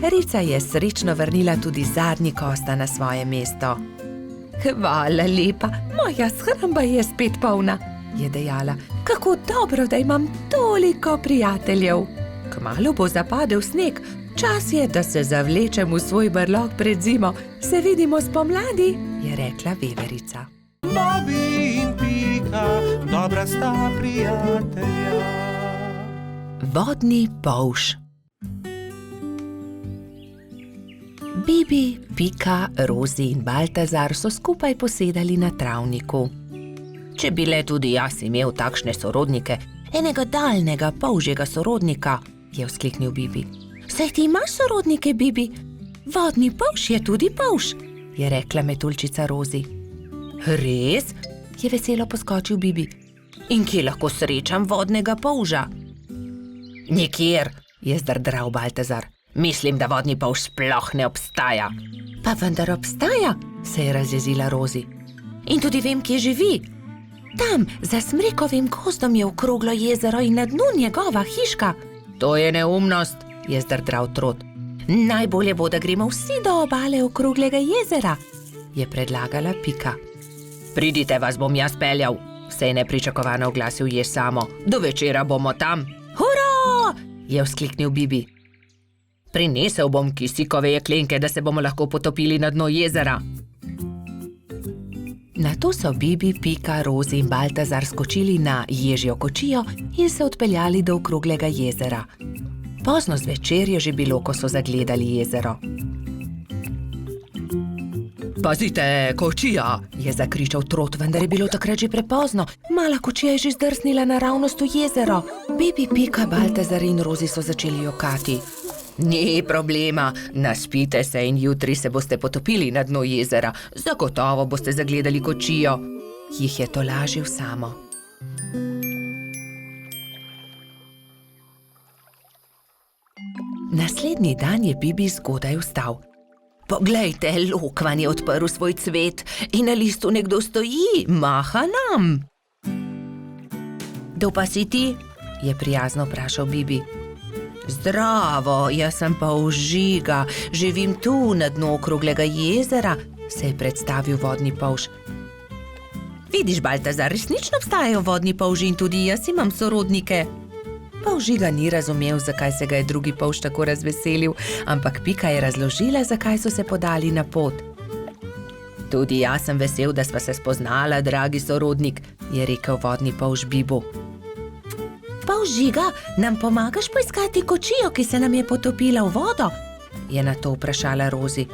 Rica je srečno vrnila tudi zadnji kosta na svoje mesto. Hvala lepa, moja shramba je spet polna, je dejala. Kako dobro, da imam toliko prijateljev. Kmalu bo zapadel sneg, čas je, da se zavlečem v svoj brlog pred zimo. Se vidimo spomladi, je rekla veverica. Bobby in Pika, dobra sta prijatelja. Vodni polž. Bibi, Pika, Rozi in Baltazar so skupaj posedali na travniku. Če bi le tudi jaz imel takšne sorodnike, enega daljnega polžjega sorodnika, je vzkliknil Bibi. Saj ti imaš sorodnike, Bibi? Vodni polž je tudi polž, je rekla metuljčica Rozi. Res? Je veselo poskočil Bibi. In kje lahko srečam vodnega polža? Nikjer, je zdrdral Baltazar. Mislim, da vodni polž sploh ne obstaja. Pa vendar obstaja, se je razjezila Rozi. In tudi vem, kje živi. Tam, za smrekovim gozdom je okroglo jezero in na dnu njegova hiška. To je neumnost, je zdrdral Trot. Najbolje bo, da gremo vsi do obale okroglega jezera, je predlagala Pika. Pridite, vas bom jaz peljal, se je nepričakovano oglasil jež Samo. Do večera bomo tam. Hurra! Je vzkliknil Bibi. Prinesel bom kisikove jeklenke, da se bomo lahko potopili na dno jezera. Nato so Bibi, Pika, Rozi in Baltazar skočili na ježjo kočijo in se odpeljali do okroglega jezera. Pozno zvečer je že bilo, ko so zagledali jezero. Pazite, kočija, je zakričal Trot, vendar je bilo takrat že prepozno. Mala kočija je že zdrsnila naravnost v jezero. Bibi, Pika, Baltazar in Rozi so začeli jokati. Ni problema, naspite se in jutri se boste potopili na dno jezera. Zagotovo boste zagledali kočijo, jih je tolažil Samo. Naslednji dan je Bibi zgodaj vstal. Poglejte, lokvan je odprl svoj cvet in na listu nekdo stoji, maha nam. Kdo pa si ti? Je prijazno vprašal Bibi. Zdravo, jaz sem Polžiga, živim tu na dnu okroglega jezera, se je predstavil vodni polž. Vidiš, Baltazar, resnično obstajajo vodni polži in tudi jaz imam sorodnike. Polžiga ni razumel, zakaj se ga je drugi polž tako razveselil, ampak Pika je razložila, zakaj so se podali na pot. Tudi jaz sem vesel, da sva se spoznala, dragi sorodnik, je rekel vodni polž Bibu. Polžiga, nam pomagaš poiskati kočijo, ki se nam je potopila v vodo? Je nato vprašala Rozi.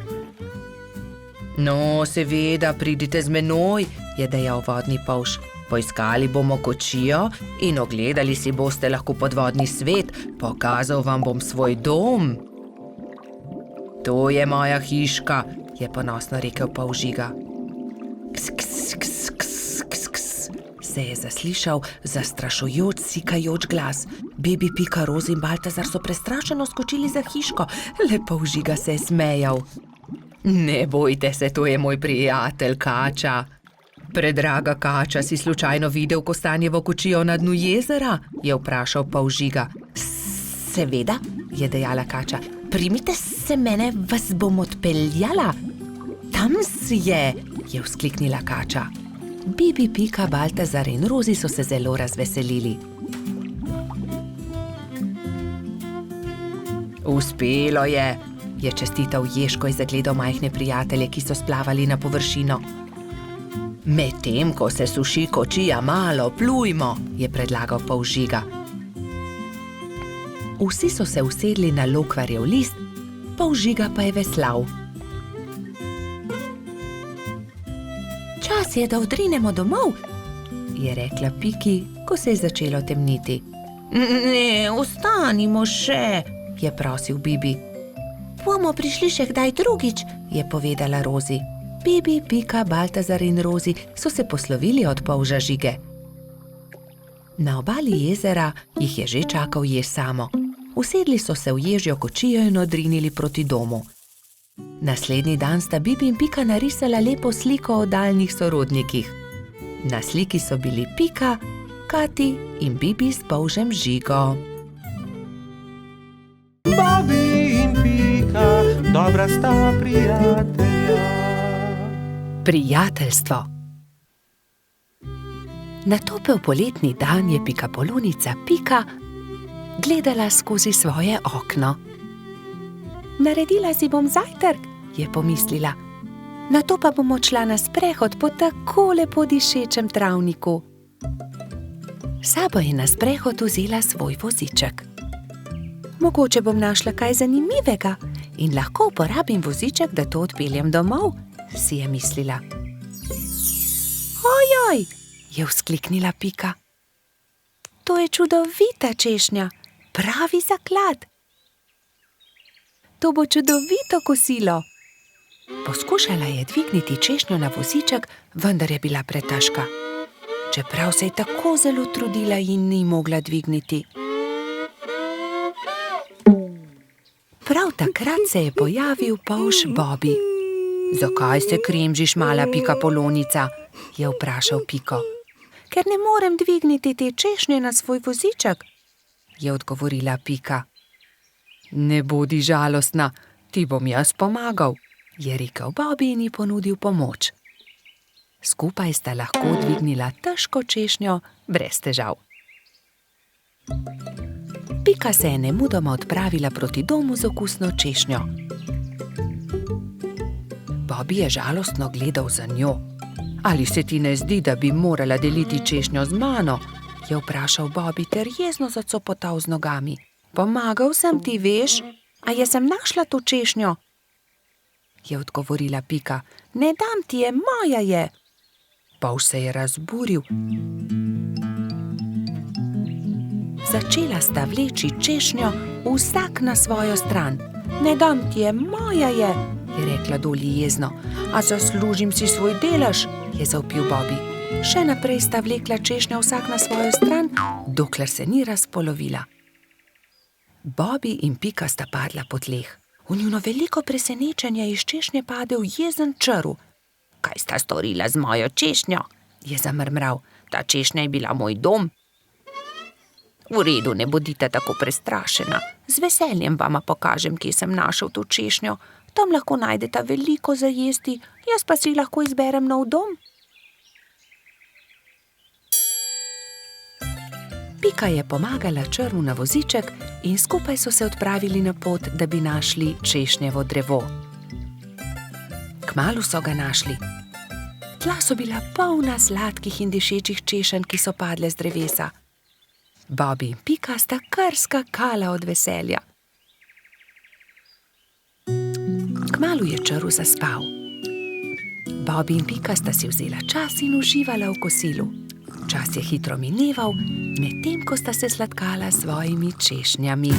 No, seveda, pridite z menoj, je dejal vodni polž. Poiskali bomo kočijo in ogledali si boste lahko podvodni svet, pokazal vam bom svoj dom. To je moja hiška, je ponosno rekel Polžiga. Ks, ks, ks, ks, ks, ks, se je zaslišal zastrašujoč, sikajoč glas. Bibi, Pika, Rozi in Baltazar so prestrašeno skočili za hiško, le Polžiga se je smejal. Ne bojte se, to je moj prijatelj Kača. Predraga Kača, si slučajno videl kostanjevo kočijo na dnu jezera? Je vprašal Polžiga. Seveda, je dejala Kača. Primite se mene, vas bom odpeljala. Tam je vzkliknila Kača. Bibi, Pika, Baltazar in Rozi so se zelo razveselili. Uspelo je čestital jež, ko je zagledal majhne prijatelje, ki so splavali na površino. Medtem, ko se suši kočija, malo plujmo, je predlagal Polžiga. Vsi so se usedli na lokvarjev list, Polžiga pa je veslal. Čas je, da odrinemo domov, je rekla Piki, ko se je začelo temniti. Ne, ostanimo še, je prosil Bibi. Bomo prišli še kdaj drugič, je povedala Rozi. Bibi, Pika, Baltazar in Rozi so se poslovili od polža Žige. Na obali jezera jih je že čakal jež Samo. Usedli so se v ježjo kočijo in odrinili proti domu. Naslednji dan sta Bibi in Pika narisala lepo sliko o daljnih sorodnikih. Na sliki so bili Pika, Kati in Bibi s polžem Žigo. Bobi in Pika, dobra sta prijatelja. Prijateljstvo. Na topel poletni dan je pikapolonica Pika gledala skozi svoje okno. Naredila si bom zajtrk, je pomislila. Nato pa bom odšla na sprehod po tako lepo dišečem travniku. Sabo je na sprehod vzela svoj voziček. Mogoče bom našla kaj zanimivega in lahko uporabim voziček, da to odpeljem domov, si je mislila. Ojoj, je vzkliknila Pika. To je čudovita češnja, pravi zaklad. To bo čudovito kosilo. Poskušala je dvigniti češnjo na voziček, vendar je bila pretežka. Čeprav se je tako zelo trudila in ni mogla dvigniti. Prav takrat se je pojavil polž Bobi. Zakaj se kremžiš, mala pikapolonica? Je vprašal Piko. Ker ne morem dvigniti te češnje na svoj voziček, je odgovorila Pika. Ne bodi žalostna, ti bom jaz pomagal, je rekel Bobi in ji ponudil pomoč. Skupaj sta lahko dvignila težko češnjo brez težav. Pika se je nemudoma odpravila proti domu z okusno češnjo. Bobby je žalostno gledal za njo. Ali se ti ne zdi, da bi morala deliti češnjo z mano? Je vprašal Bobby ter jezno zacopotal z nogami. Pomagal sem ti, veš? A jaz sem našla to češnjo? Je odgovorila Pika. Ne dam ti je, moja je. Polž se je razburil. Začela sta vleči češnjo vsak na svojo stran. Ne dam ti je, moja je rekla Dolly jezno. A zaslužim si svoj delež, je zavpil Bobby. Še naprej sta vlekla češnjo vsak na svojo stran, dokler se ni razpolovila. Bobby in Pika sta padla po tleh. V njuno veliko presenečenje iz češnje padel jezen črv. Kaj sta storila z mojo češnjo? Je zamrmral. Ta češnja je bila moj dom. V redu, ne bodite tako prestrašena. Z veseljem vama pokažem, kje sem našel to češnjo. Tam lahko najdeta veliko za jesti, jaz pa si lahko izberem nov dom. Pika je pomagala črvu na voziček in skupaj so se odpravili na pot, da bi našli češnjevo drevo. Kmalu so ga našli. Tla so bila polna sladkih in dišečih češenj, ki so padle z drevesa. Bobby in Pika sta kar skakala od veselja. Kmalu je črv zaspal. Bobby in Pika sta si vzela čas in uživala v kosilu. Čas je hitro mineval, medtem ko sta se sladkala s svojimi češnjami.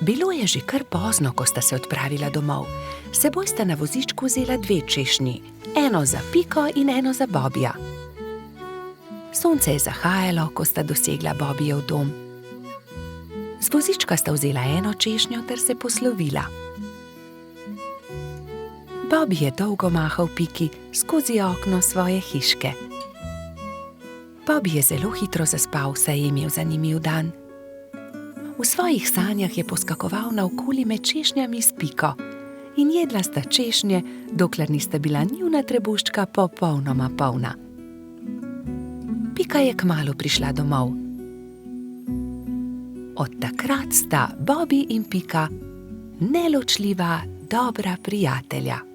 Bilo je že kar pozno, ko sta se odpravila domov. S seboj sta na vozičku vzela 2 češnji, eno za Piko in eno za Bobbyja. Sonce je zahajalo, ko sta dosegla Bobbyjev dom. Z vozička sta vzela eno češnjo ter se poslovila. Bobby je dolgo mahal Piki skozi okno svoje hiške. Bobby je zelo hitro zaspal, saj je imel zanimiv dan. V svojih sanjah je poskakoval naokoli med češnjami s Piko in jedla sta češnje, dokler nista bila njuna trebuščka popolnoma polna. Pika je kmalu prišla domov. Od takrat sta Bobby in Pika neločljiva dobra prijatelja.